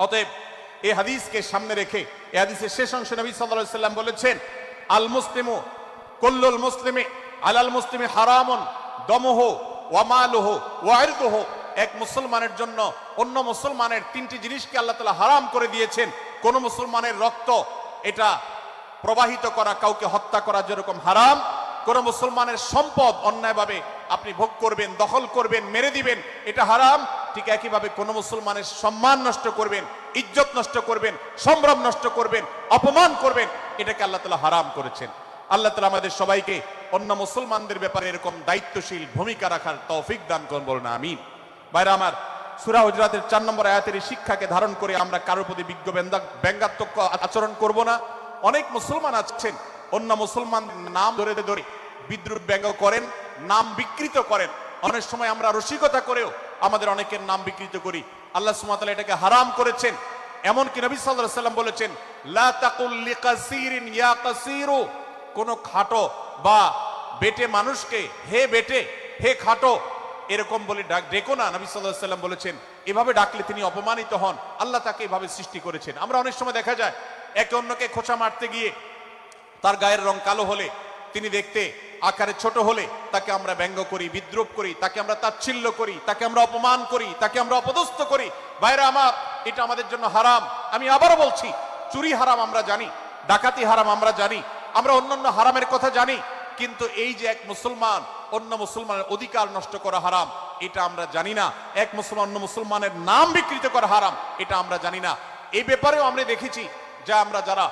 অতএব এই হাদিসকে সামনে রেখে এই হাদিসের শেষ অংশে নবী সাল্লাল্লাহু আলাইহি ওয়াসাল্লাম বলেছেন, আল মুসলিমু কুল্লুল মুসলিমি আলাল মুসলিমি হারামুন দমুহু ওয়া মালুহু ওয়া ইরদুহু। এক মুসলমানের জন্য অন্য মুসলমানের তিনটি জিনিসকে আল্লাহ তাআলা হারাম করে দিয়েছেন। কোন মুসলমানের রক্ত এটা প্রবাহিত করা, কাউকে হত্যা করা যেরকম হারাম, কোন মুসলমানের সম্পদ অন্যায়ভাবে আপনি ভোগ করবেন, দখল করবেন, মেরে দিবেন, এটা হারাম। ঠিক একইভাবে কোন মুসলমানের সম্মান নষ্ট করবেন, ইজ্জত নষ্ট করবেন, সম্ভ্রম নষ্ট করবেন, অপমান করবেন, এটাকে আল্লাহ তাআলা হারাম করেছেন। আল্লাহ তাআলা আমাদের সবাইকে অন্য মুসলমানদের ব্যাপারে এরকম দায়িত্বশীল ভূমিকা রাখার তৌফিক দান করুন, বলুন আমিন। ভাইরা আমার, সূরা হুজুরাতের 4 নম্বর আয়াতের এই শিক্ষাকে ধারণ করে আমরা কারোর প্রতি ব্যঙ্গাত্মক আচরণ করব না। অনেক মুসলমান আছেন অন্য মুসলমানদের নাম ধরে ধরে বিদ্রুপ ব্যঙ্গ করেন, নাম বিকৃত করেন। অনেক সময় আমরা রসিকতা করেও আমাদের অনেকের নাম বিকৃত করি। আল্লাহ সুবহানাহু ওয়া তাআলা এটাকে হারাম করেছেন। এমনকি নবী সাল্লাল্লাহু আলাইহি সাল্লাম বলেছেন, লা তাকুল লিকাসিরিন ইয়া কাসিরু, কোন খাটো বা বেটে মানুষকে হে বেটে, হে খাটো এরকম বলে ডেকো না। নবী সাল্লাল্লাহু আলাইহি সাল্লাম বলেছেন এভাবে ডাকলে তিনি অপমানিত হন। আল্লাহ তাকে এভাবে সৃষ্টি করেছেন। আমরা অনেক সময় দেখা যায় একে অন্যকে খোঁচা মারতে গিয়ে তার গায়ের রং কালো হলে, তিনি দেখতে আকারে ছোট হলে তাকে আমরা ব্যঙ্গ করি, বিদ্রুপ করি, তাকে আমরা তাচ্ছিল্য করি, তাকে আমরা অপমান করি, তাকে আমরা অপদস্থ করি। ভাইরা আমার, এটা আমাদের জন্য হারাম। আমি আবারও বলছি, চুরি হারাম আমরা জানি, ডাকাতি হারাম আমরা জানি, আমরা অন্যান্য হারামের কথা জানি, কিন্তু এই যে এক মুসলমান অন্য মুসলমানের অধিকার নষ্ট করা হারাম, এটা আমরা জানি না। এক মুসলমান অন্য মুসলমানের নাম বিকৃত করা হারাম, এটা আমরা জানি না। এই ব্যাপারেও আমরা দেখেছি যে আমরা যারা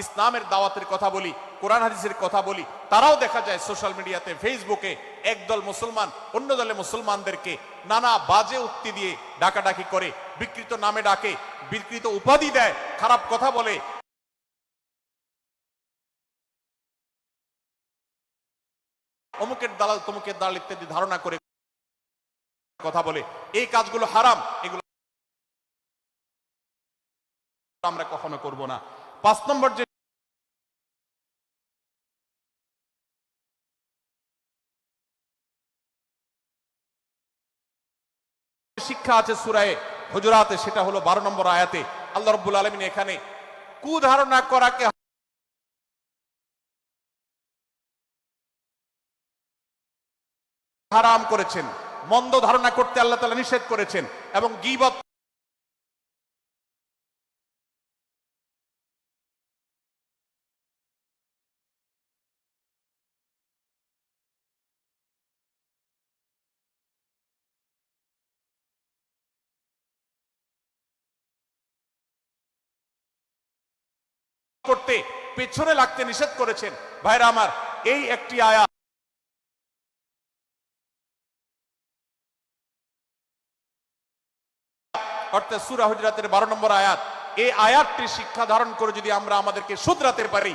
ইসলামের দাওয়াতের কথা বলি, কোরআন হাদিসের কথা বলি, তারাও দেখা যায় সোশ্যাল মিডিয়াতে, ফেসবুকে একদল মুসলমান অন্য দলে মুসলমানদেরকে নানা বাজে উক্তি দিয়ে ডাকাডাকি করে, বিকৃত নামে ডাকে, বিকৃত উপাধি দেয়, খারাপ কথা বলে, অমুকের দালাল তমুকের দালাল ইত্যাদি ধারণা করে কথা বলে। এই কাজগুলো হারাম, এগুলো আমরা কখনো করব না। 5 নম্বর যে শিক্ষা আছে সূরা হুজুরাতে, সেটা হলো 12 নম্বর আয়াতে আল্লাহ রাব্বুল আলামিন এখানে কুধারণা করাকে হারাম করেছেন, মন্দ ধারণা করতে আল্লাহ তাআলা নিষেধ করেছেন, এবং গীবত করতে পেছনে লাগতে নিষেধ করেছেন। ভাইরা আমার, এই একটি আয়াত অর্থাৎ সূরা হুজুরাতের 12 নম্বর আয়াত, এই আয়াতটি শিক্ষা ধারণ করে যদি আমরা আমাদেরকে শুধরাতে পারি,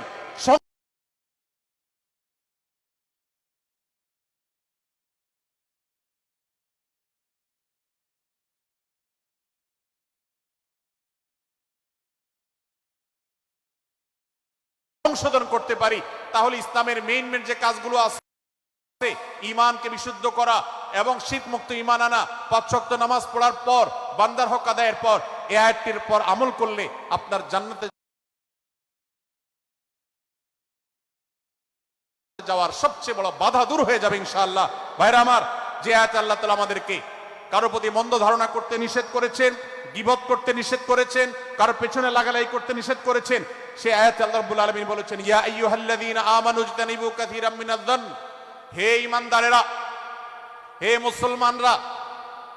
সংশোধন করতে পারি, তাহলে ইসলামের মেইন যে কাজগুলো আছে, ঈমানকে বিশুদ্ধ করা এবং শিরক মুক্ত ঈমান আনা, 5 ওয়াক্ত নামাজ পড়ার পর, বান্দার হক আদায়ের পর, এই আয়াতটির পর আমল করলে আপনার জান্নাতে যাওয়ার সবচেয়ে বড় বাধা দূর হয়ে যাবে ইনশাআল্লাহ। ভাইরা আমার, যে আয়াতে আল্লাহ তাআলা আমাদেরকে কারো প্রতি মন্দ ধারণা করতে নিষেধ করেছেন, গীবত করতে নিষেধ করেছেন, কারো পেছনে লাগালাই করতে নিষেধ করেছেন, সেই আয়াতে আল্লাহ রাব্বুল আলামিন বলেছেন, ইয়া আইয়ুহাল্লাযীনা আমানু ইজতানিবু কাসীরাম মিনায-যন্ন, হে ঈমানদারেরা, হে মুসলমানরা,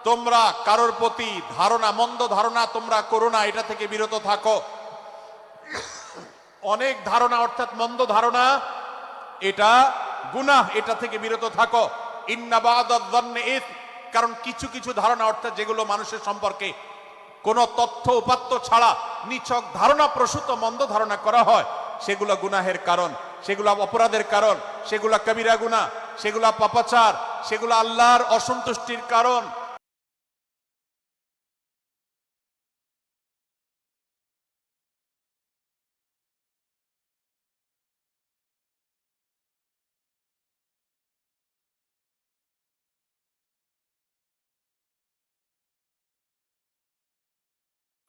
তোমরা কারোর প্রতি ধারণা, মন্দ ধারণা তোমরা করো না, এটা থেকে বিরত থাকো। অনেক ধারণা অর্থাৎ মন্দ ধারণা, এটা গুনাহ, এটা থেকে বিরত থাকো। ইন্না বা'দায-যন্নি ইসম, কারণ কিছু কিছু ধারণা অর্থাৎ যেগুলো মানুষের সম্পর্কে কোনো তথ্য উপাত্ত ছাড়া নিছক ধারণা প্রসূত মন্দ ধারণা করা হয়, সেগুলো গুনাহের কারণ, সেগুলো অপরাধের কারণ, সেগুলো কবিরা গুনাহ, সেগুলো পাপাচার, সেগুলো আল্লাহর অসন্তুষ্টির কারণ।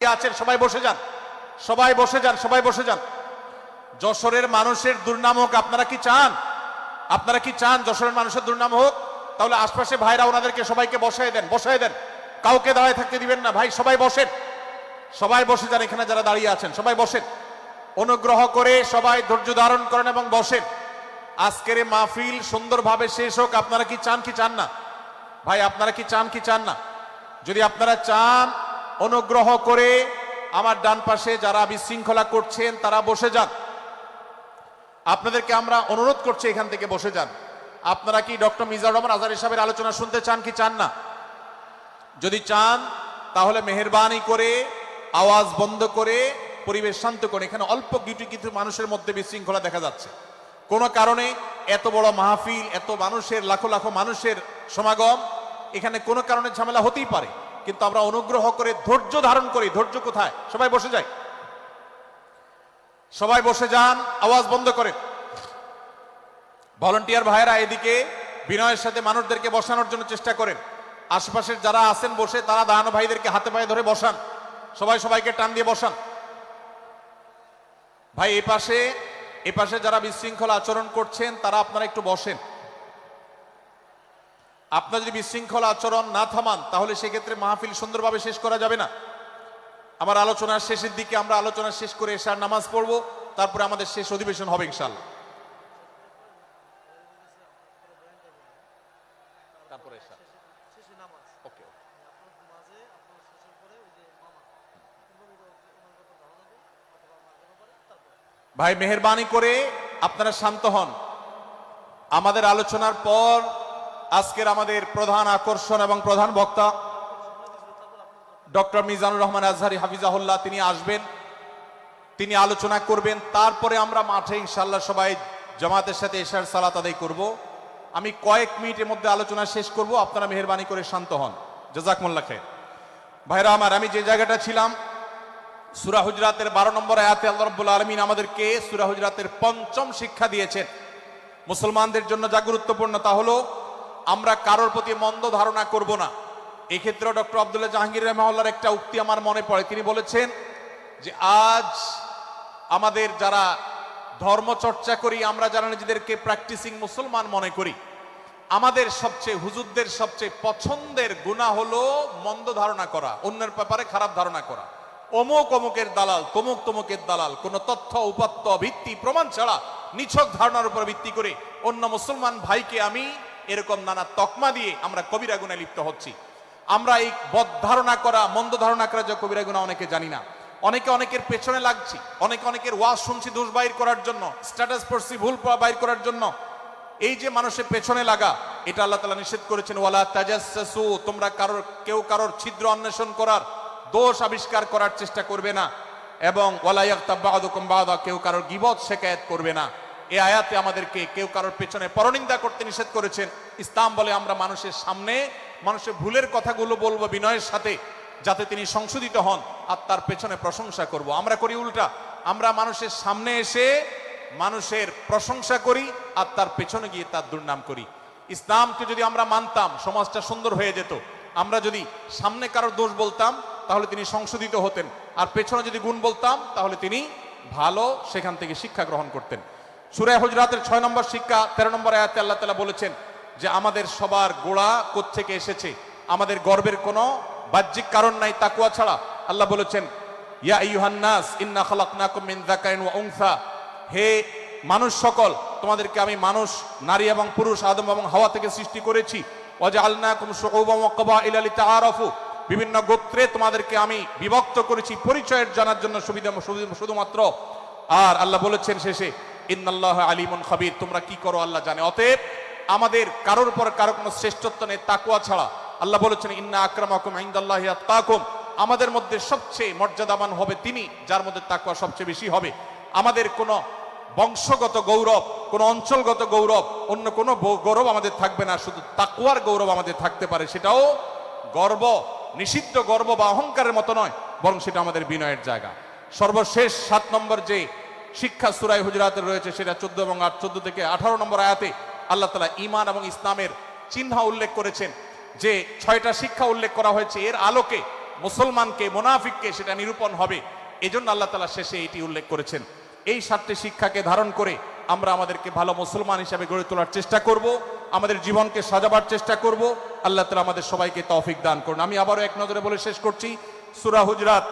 আছেন সবাই বসে যান, সবাই বসে যান, সবাই বসে যান। যশোরের মানুষের দুর্নাম হোক, আপনারা কি চান? আপনারা কি চান যশোরের মানুষের দুর্নাম হোক? তাহলে আশপাশে ভাইরা ওনাদেরকে সবাইকে বসায় দেন, বসায় দেন, কাউকে দাঁড়ায় থাকতে দিবেন না। ভাই সবাই বসেন, সবাই বসে যান, এখানে যারা দাঁড়িয়ে আছেন সবাই বসেন, অনুগ্রহ করে সবাই ধৈর্য ধারণ করেন এবং বসেন। আজকের এই মাহফিল সুন্দরভাবে শেষ হোক। আপনারা কি চান কি চান না? ভাই আপনারা কি চান কি চান না? যদি আপনারা চান, অনুগ্রহ করে আমার ডান পাশে যারা বিশৃঙ্খলা করছেন তারা বসে যান। আপনাদেরকে আমরা অনুরোধ করছি এখান থেকে বসে যান। আপনারা কি ডক্টর মিজানুর রহমান আজহারী সাহেবের আলোচনা শুনতে চান কি চান না? যদি চান তাহলে মেহেরবানি করে আওয়াজ বন্ধ করে পরিবেশ শান্ত করে, এখানে অল্প কিছু মানুষের মধ্যে বিশৃঙ্খলা দেখা যাচ্ছে। কোনো কারণে এত বড় মাহফিল, এত মানুষের লাখো লাখো মানুষের সমাগম, এখানে কোনো কারণে ঝামেলা হতেই পারে, কিন্তু আমরা অনুগ্রহ করে ধৈর্য ধারণ করি। ধৈর্য কোথায়? সবাই বসে যাই, সবাই বসে যান, আওয়াজ বন্ধ করে। ভলান্টিয়ার ভাইয়েরা এদিকে বিনয়ের সাথে মানুষদেরকে বসানোর জন্য চেষ্টা করেন। আশেপাশের যারা আছেন বসে, তারা দাঁড়ানো ভাইদেরকে হাতে পায়ে ধরে বসান, সবাই সবাইকে টান দিয়ে বসান। ভাই এ পাশে যারা বিশৃঙ্খলা আচরণ করছেন তারা আপনারা একটু বসেন। আপনারা যদি বিশৃঙ্খলা আচরণ না থামান তাহলে সেক্ষেত্রে মাহফিল সুন্দরভাবে শেষ করা যাবে না। আমার আলোচনার শেষের দিকে আমরা আলোচনা শেষ করে এশার নামাজ পড়বো, তারপরে আমাদের শেষ অধিবেশন হবে ইনশাআল্লাহ। তারপরে এশার ওকে। ভাই মেহেরবানি করে আপনারা শান্ত হন। আমাদের আলোচনার পর আজকের আমাদের প্রধান আকর্ষণ এবং প্রধান বক্তা ডক্টর মিজানুর রহমান আজহারী হাফিজাহুল্লাহ তিনি আসবেন, তিনি আলোচনা করবেন। তারপরে আমরা মাঠে ইনশাআল্লাহ সবাই জামাতের সাথে এশার সালাত আদায় করব। আমি কয়েক মিনিটের মধ্যে আলোচনা শেষ করব, আপনারা মেহেরবানি করে শান্ত হন। জাযাকুমুল্লাহ খাইর। ভাইরা আমার, আমি যে জায়গাটা ছিলাম, সূরা হুজরাতের 12 নম্বর আয়াতে আল্লাহ রাব্বুল আলামিন আমাদেরকে সূরা হুজরাতের 5ম শিক্ষা দিয়েছেন। মুসলমানদের জন্য যা গুরুত্বপূর্ণ তা হলো আমরা কারোর প্রতি মন্দ ধারণা করব না। এই ক্ষেত্রে ডক্টর আব্দুল্লাহ জাহাঙ্গীর রাহিমাহুল্লাহর একটা উক্তি আমার মনে পড়ে। তিনি বলেছেন যে আজ আমাদের যারা ধর্ম চর্চা করি, আমরা যারা নিজেদেরকে প্র্যাকটিসিং মুসলমান মনে করি, আমাদের সবচেয়ে হুজুরদের সবচেয়ে পছন্দের গুনাহ হলো মন্দ ধারণা করা, অন্যের ব্যাপারে খারাপ ধারণা করা। অমুক অমুকের দালাল, তমুক তমুকের দালাল, কোন তথ্য উপাত্ত ভিত্তি প্রমাণ ছাড়া নিছক ধারণার উপর ভিত্তি করে অন্য মুসলমান ভাইকে আমি এরকম নানা তকমা দিয়ে আমরা কবিরা গুনাহে লিপ্ত হচ্ছি। আমরা এই বদ ধারণা করা, মন্দ ধারণা করা যে কবিরা গুনাহ অনেকে জানি না। অনেকে অনেকের পেছনে লাগছি, অনেকে অনেকের ওয়াজ শুনছি দোষ বাইর করার জন্য, স্ট্যাটাস পড়ছি ভুল বাইর করার জন্য। এই যে মানুষের পেছনে লাগা, এটা আল্লাহ তাআলা নিষেধ করেছেন, ওয়ালা তাজাসসু, তোমরা কেউ কারোর ছিদ্র অন্বেষণ করার, দোষ আবিষ্কার করার চেষ্টা করবে না, এবং ওয়ালা ইয়াগতাব বা'দুকুম বা'দা, কেউ কারোর গীবত শিকায়াত করবে না। এই আয়াতে আমাদেরকে কেউ কারোর পেছনে পরনিন্দা করতে নিষেধ করেছেন। ইসলাম বলে আমরা মানুষের সামনে মানুষের ভুলের কথাগুলো বলবো বিনয়ের সাথে, যাতে তিনি সংশোধিত হন, আর তার পেছনে প্রশংসা করব। আমরা করি উল্টা, আমরা মানুষের সামনে এসে মানুষের প্রশংসা করি আর তার পেছনে গিয়ে তার দুর্নাম করি। ইসলামকে যদি আমরা মানতাম সমাজটা সুন্দর হয়ে যেত। আমরা যদি সামনে কারোর দোষ বলতাম তাহলে তিনি সংশোধিত হতেন, আর পেছনে যদি গুণ বলতাম তাহলে তিনি ভালো সেখান থেকে শিক্ষা গ্রহণ করতেন। সূরা হুজরাতের 6 নম্বর শিক্ষা 13 নম্বর আয়াতে আল্লাহ তাআলা বলেছেন যে আমাদের সবার গোড়া কোত্থেকে এসেছে, আমাদের গর্বের কোনো বাহ্যিক কারণ নাই তাকওয়া ছাড়া। আল্লাহ বলেছেন, ইয়া আইয়ুহান নাস ইন্না খালাকনাকুম মিন যাকারিন ওয়া উনসা, হে মানুষ সকল, তোমাদেরকে আমি মানুষ, নারী এবং পুরুষ, আদম এবং হাওয়া থেকে সৃষ্টি করেছি। ওয়াজআলনাকুম শুউবান ওয়া ক্বাবাইলা লিতাআরাফু, বিভিন্ন গোত্রে তোমাদেরকে আমি বিভক্ত করেছি পরিচয়ের জানার জন্য শুধুমাত্র। আর আল্লাহ বলেছেন শেষে, ইন্নাল্লাহা আলিমুন খাবীর, তোমরা কি করো আল্লাহ জানে। অতএব আমাদের কারোর উপর কারো কোনো শ্রেষ্ঠত্ব নেই তাকওয়া ছাড়া। আল্লাহ বলেছেন, ইন্না আকরামাকুম ইনদাল্লাহি আতকাকুম, আমাদের মধ্যে সবচেয়ে মর্যাদাবান হবে তিনি যার মধ্যে তাকওয়া সবচেয়ে বেশি হবে। আমাদের কোনো বংশগত গৌরব, কোনো অঞ্চলগত গৌরব, অন্য কোনো গৌরব আমাদের থাকবে না, শুধু তাকওয়ার গৌরব আমাদের থাকতে পারে। সেটাও গর্ব, নিষিদ্ধ গর্ব বা অহংকারের মতো নয়, বরং সেটা আমাদের বিনয়ের জায়গা। সর্বশেষ 7 নম্বর যে শিক্ষা সূরা হুজরাতের রয়েছে, সেটা 14 এবং 14 থেকে 18 নম্বর আয়াতে আল্লাহ তাআলা ঈমান এবং ইসলামের চিহ্ন উল্লেখ করেছেন। যে 6টা শিক্ষা উল্লেখ করা হয়েছে, এর আলোকে মুসলমানকে, মুনাফিককে সেটা নিরূপণ হবে। এজন্য আল্লাহ তাআলা শেষে এটি উল্লেখ করেছেন। এই 7টি শিক্ষাকে ধারণ করে আমরা আমাদেরকে ভালো মুসলমান হিসেবে গড়ে তোলার চেষ্টা করব, আমাদের জীবনকে সাজাবার চেষ্টা করব। আল্লাহ তাআলা আমাদের সবাইকে তৌফিক দান করুন। আমি আবারও এক নজরে বলে শেষ করছি, সূরা হুজরাত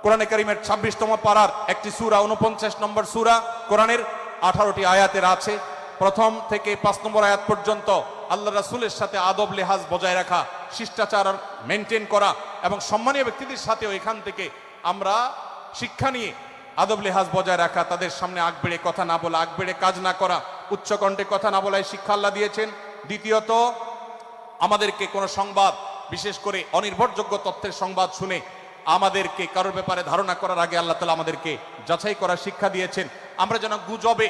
কোরআনে কারীমের 26তম পারার একটি সূরা, 49 নম্বর সূরা, কোরআনের 18টি আয়াতের আছে। প্রথম থেকে 5 নম্বর আয়াত পর্যন্ত আল্লাহ রাসূলের সাথে আদব লেহাজ বজায় রাখা, শিষ্টাচার মেনটেন করা এবং সম্মানীয় ব্যক্তিদের সাথেও এখান থেকে আমরা শিক্ষা নিয়ে আদব লেহাজ বজায় রাখা, তাদের সামনে আগ বেড়ে কথা না বলা, আগ বেড়ে কাজ না করা, উচ্চকণ্ঠে কথা না বলা, এই শিক্ষা আল্লাহ দিয়েছেন। দ্বিতীয়ত, আমাদেরকে কোনো সংবাদ, বিশেষ করে অনির্ভরযোগ্য তথ্যের সংবাদ শুনে আমাদেরকে কারোর ব্যাপারে ধারণা করার আগে আল্লাহ তাআলা আমাদেরকে যাচাই করার শিক্ষা দিয়েছেন। আমরা যেন গুজবে,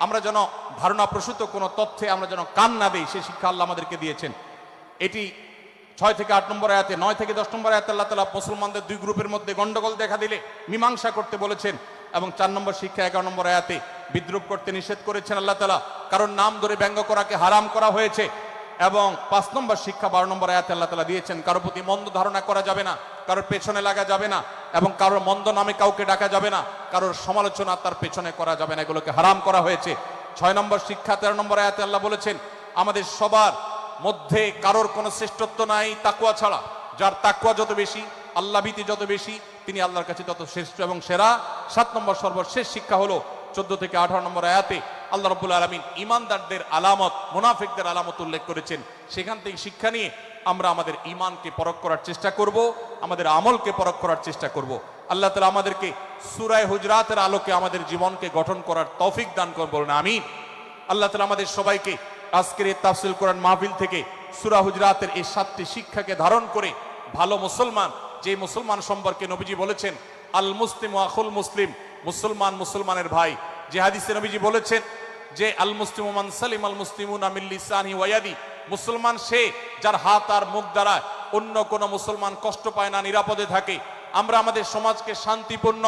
আমরা যেন ধারণা প্রসূত কোনো তথ্যে আমরা যেন কান না দেই, সেই শিক্ষা আল্লাহ আমাদেরকে দিয়েছেন। এটি 6 থেকে 8 নম্বর আয়াতে, 9 থেকে 10 নম্বর আয়াতে আল্লাহ তাআলা মুসলমানদের দুই গ্রুপের মধ্যে গন্ডগোল দেখা দিলে মীমাংসা করতে বলেছেন। এবং 4 নম্বর শিক্ষা 11 নম্বর আয়াতে বিদ্রুপ করতে নিষেধ করেছেন আল্লাহ তাআলা, কারণ নাম ধরে ব্যঙ্গ করাকে হারাম করা হয়েছে। এবং 5 নম্বর শিক্ষা 12 নম্বর আয়াতে আল্লাহ তাআলা দিয়েছেন, কারোর প্রতি মন্দ ধারণা করা যাবে না, কারোর পেছনে লাগা যাবে না, এবং কারোর মন্দ নামে কাউকে ডাকা যাবে না, কারোর সমালোচনা তার পেছনে করা যাবে না, এগুলোকে হারাম করা হয়েছে। 6 নম্বর শিক্ষা 13 নম্বর আয়াতে আল্লাহ বলেছেন, আমাদের সবার মধ্যে কারোর কোনো শ্রেষ্ঠত্ব নাই তাকওয়া ছাড়া। যার তাকওয়া যত বেশি, আল্লাহ ভীতি যত বেশি, তিনি আল্লাহর কাছে তত শ্রেষ্ঠ এবং সেরা। 7 নম্বর সর্বশেষ শিক্ষা হলো 14 থেকে 18 নম্বর আয়াতে আল্লাহ রাব্বুল আলামিন ঈমানদারদের আলামত, মুনাফিকদের আলামত উল্লেখ করেছেন। সেখান থেকে শিক্ষা নিয়ে আমরা আমাদের ঈমানকে পরখ করার চেষ্টা করব, আমাদের আমলকে পরখ করার চেষ্টা করব। আল্লাহ তাআলা আমাদেরকে সূরা হুজরাতের আলোকে আমাদের জীবনকে গঠন করার তৌফিক দান করুন, বলুন আমিন। আল্লাহ তাআলা আমাদের সবাইকে আজকের এই তাফসীর কোরআন মাহফিল থেকে সূরা হুজরাতের এই 7টি শিক্ষাকে ধারণ করে ভালো মুসলমান, যে মুসলমান সম্পর্কে নবীজি বলেছেন আল মুসলিমু আখুল মুসলিম, মুসলমান মুসলমানের ভাই। যে হাদিসে নবীজি বলেছেন যে আল মুসলিমু মান সালিমাল মুসলিমুনা মিন লিসানিহি ওয়া ইয়াদি, মুসলমান সে যার হাত আর মুখ দ্বারা অন্য কোন মুসলমান কষ্ট পায় না, নিরাপদে থাকে। আমরা আমাদের সমাজকে শান্তিপূর্ণ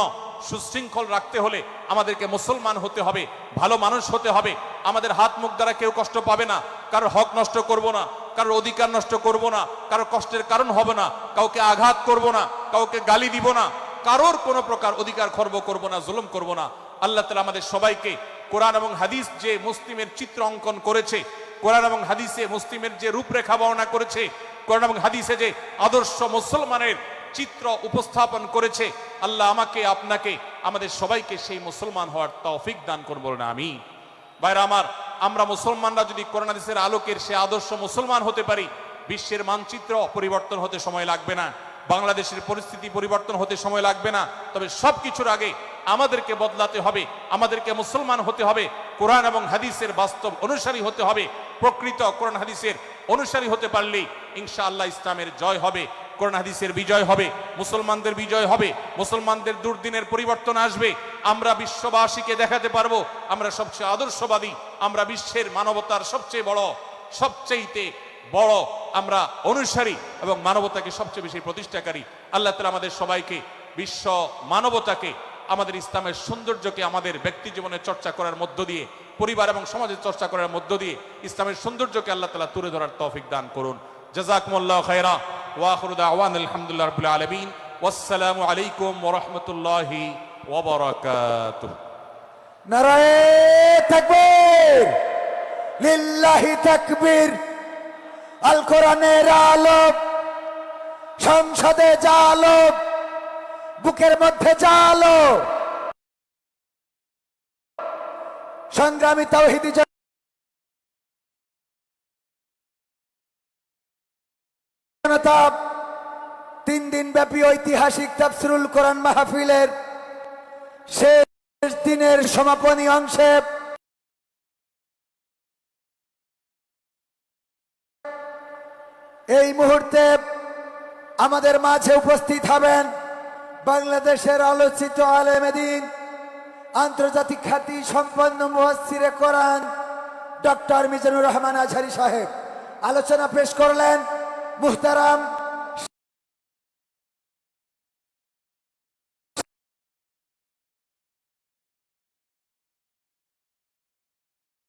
সুশৃঙ্খল রাখতে হলে আমাদেরকে মুসলমান হতে হবে, ভালো মানুষ হতে হবে। আমাদের হাত মুখ দ্বারা কেউ কষ্ট পাবে না, কারোর হক নষ্ট করব না, কারোর অধিকার নষ্ট করব না, কারোর কষ্টের কারণ হবে না, কাউকে আঘাত করব না, কাউকে গালি দিব না, কারোর কোনো প্রকার অধিকার খর্ব করব না, জুলুম করব না। আল্লাহ তাআলা আমাদের সবাইকে কোরআন এবং হাদিস যে মুসলিমের চিত্র অঙ্কন করেছে, কোরআন এবং হাদিসে মুসলিমের যে রূপরেখা বর্ণনা করেছে, কোরআন এবং হাদিসে যে আদর্শ মুসলমানের চিত্র উপস্থাপন করেছে, আল্লাহ আমাকে, আপনাকে, আমাদের সবাইকে সেই মুসলমান হওয়ার তৌফিক দান করুন, বলুন আমিন। ভাইরা আমার, আমরা মুসলমানরা যদি কোরআন হাদিসের আলোকের সে আদর্শ মুসলমান হতে পারি, বিশ্বের মানচিত্র পরিবর্তন হতে সময় লাগবে না, বাংলাদেশের পরিস্থিতি পরিবর্তন হতে সময় লাগবে না। তবে সবকিছুর আগে আমাদেরকে বদলাতে হবে, আমাদেরকে মুসলমান হতে হবে, কোরআন এবং হাদিসের বাস্তব অনুসারী হতে হবে। প্রকৃত কোরআন হাদিসের অনুসারী হতে পারলেই ইনশাআল্লাহ ইসলামের জয় হবে, কোরআন হাদিসের বিজয় হবে, মুসলমানদের বিজয় হবে, মুসলমানদের দুর্দিনের পরিবর্তন আসবে। আমরা বিশ্ববাসীকে দেখাতে পারবো আমরা সবচেয়ে আদর্শবাদী, আমরা বিশ্বের মানবতার সবচেয়ে বড় আমরা অনুসারী এবং মানবতাকে সবচেয়ে বেশি প্রতিষ্ঠাকারী। আল্লাহ তাআলা আমাদের সবাইকে, বিশ্ব মানবতাকে, আমাদের ইসলামের সৌন্দর্যকে আমাদের ব্যক্তি জীবনে চর্চা করার মধ্য দিয়ে, পরিবার এবং সমাজে চর্চা করার মধ্য দিয়ে ইসলামের সৌন্দর্যকে আল্লাহ তাআলা তুলে ধরার তৌফিক দান করুন। জাযাকুমুল্লাহু খায়রা ওয়া আখিরু দাওয়ানা আলহামদুলিল্লাহি রাব্বিল আলামিন। ওয়াসসালামু আলাইকুম ওয়া রাহমাতুল্লাহি ওয়া বারাকাতুহু। নারায়ে তাকবীর, লিল্লাহি তাকবীর। আল কোরআনের আলো, সংসদে জালো, বুকের মধ্যে জালো, সংগ্রামী তাওহীদি জনতা 3 দিন ব্যাপী ঐতিহাসিক তাফসীরুল কোরআন মাহফিলের শেষ দিনের সমাপনী অংশে এই মুহূর্তে আমাদের মাঝে উপস্থিত হবেন বাংলাদেশের আলোচিত আলেমে দ্বীন, আন্তর্জাতিক খ্যাতি সম্পন্ন মুফাসসিরে কোরআন ডক্টর মিজানুর রহমান আজহারী সাহেব। আলোচনা পেশ করলেন মুহতারাম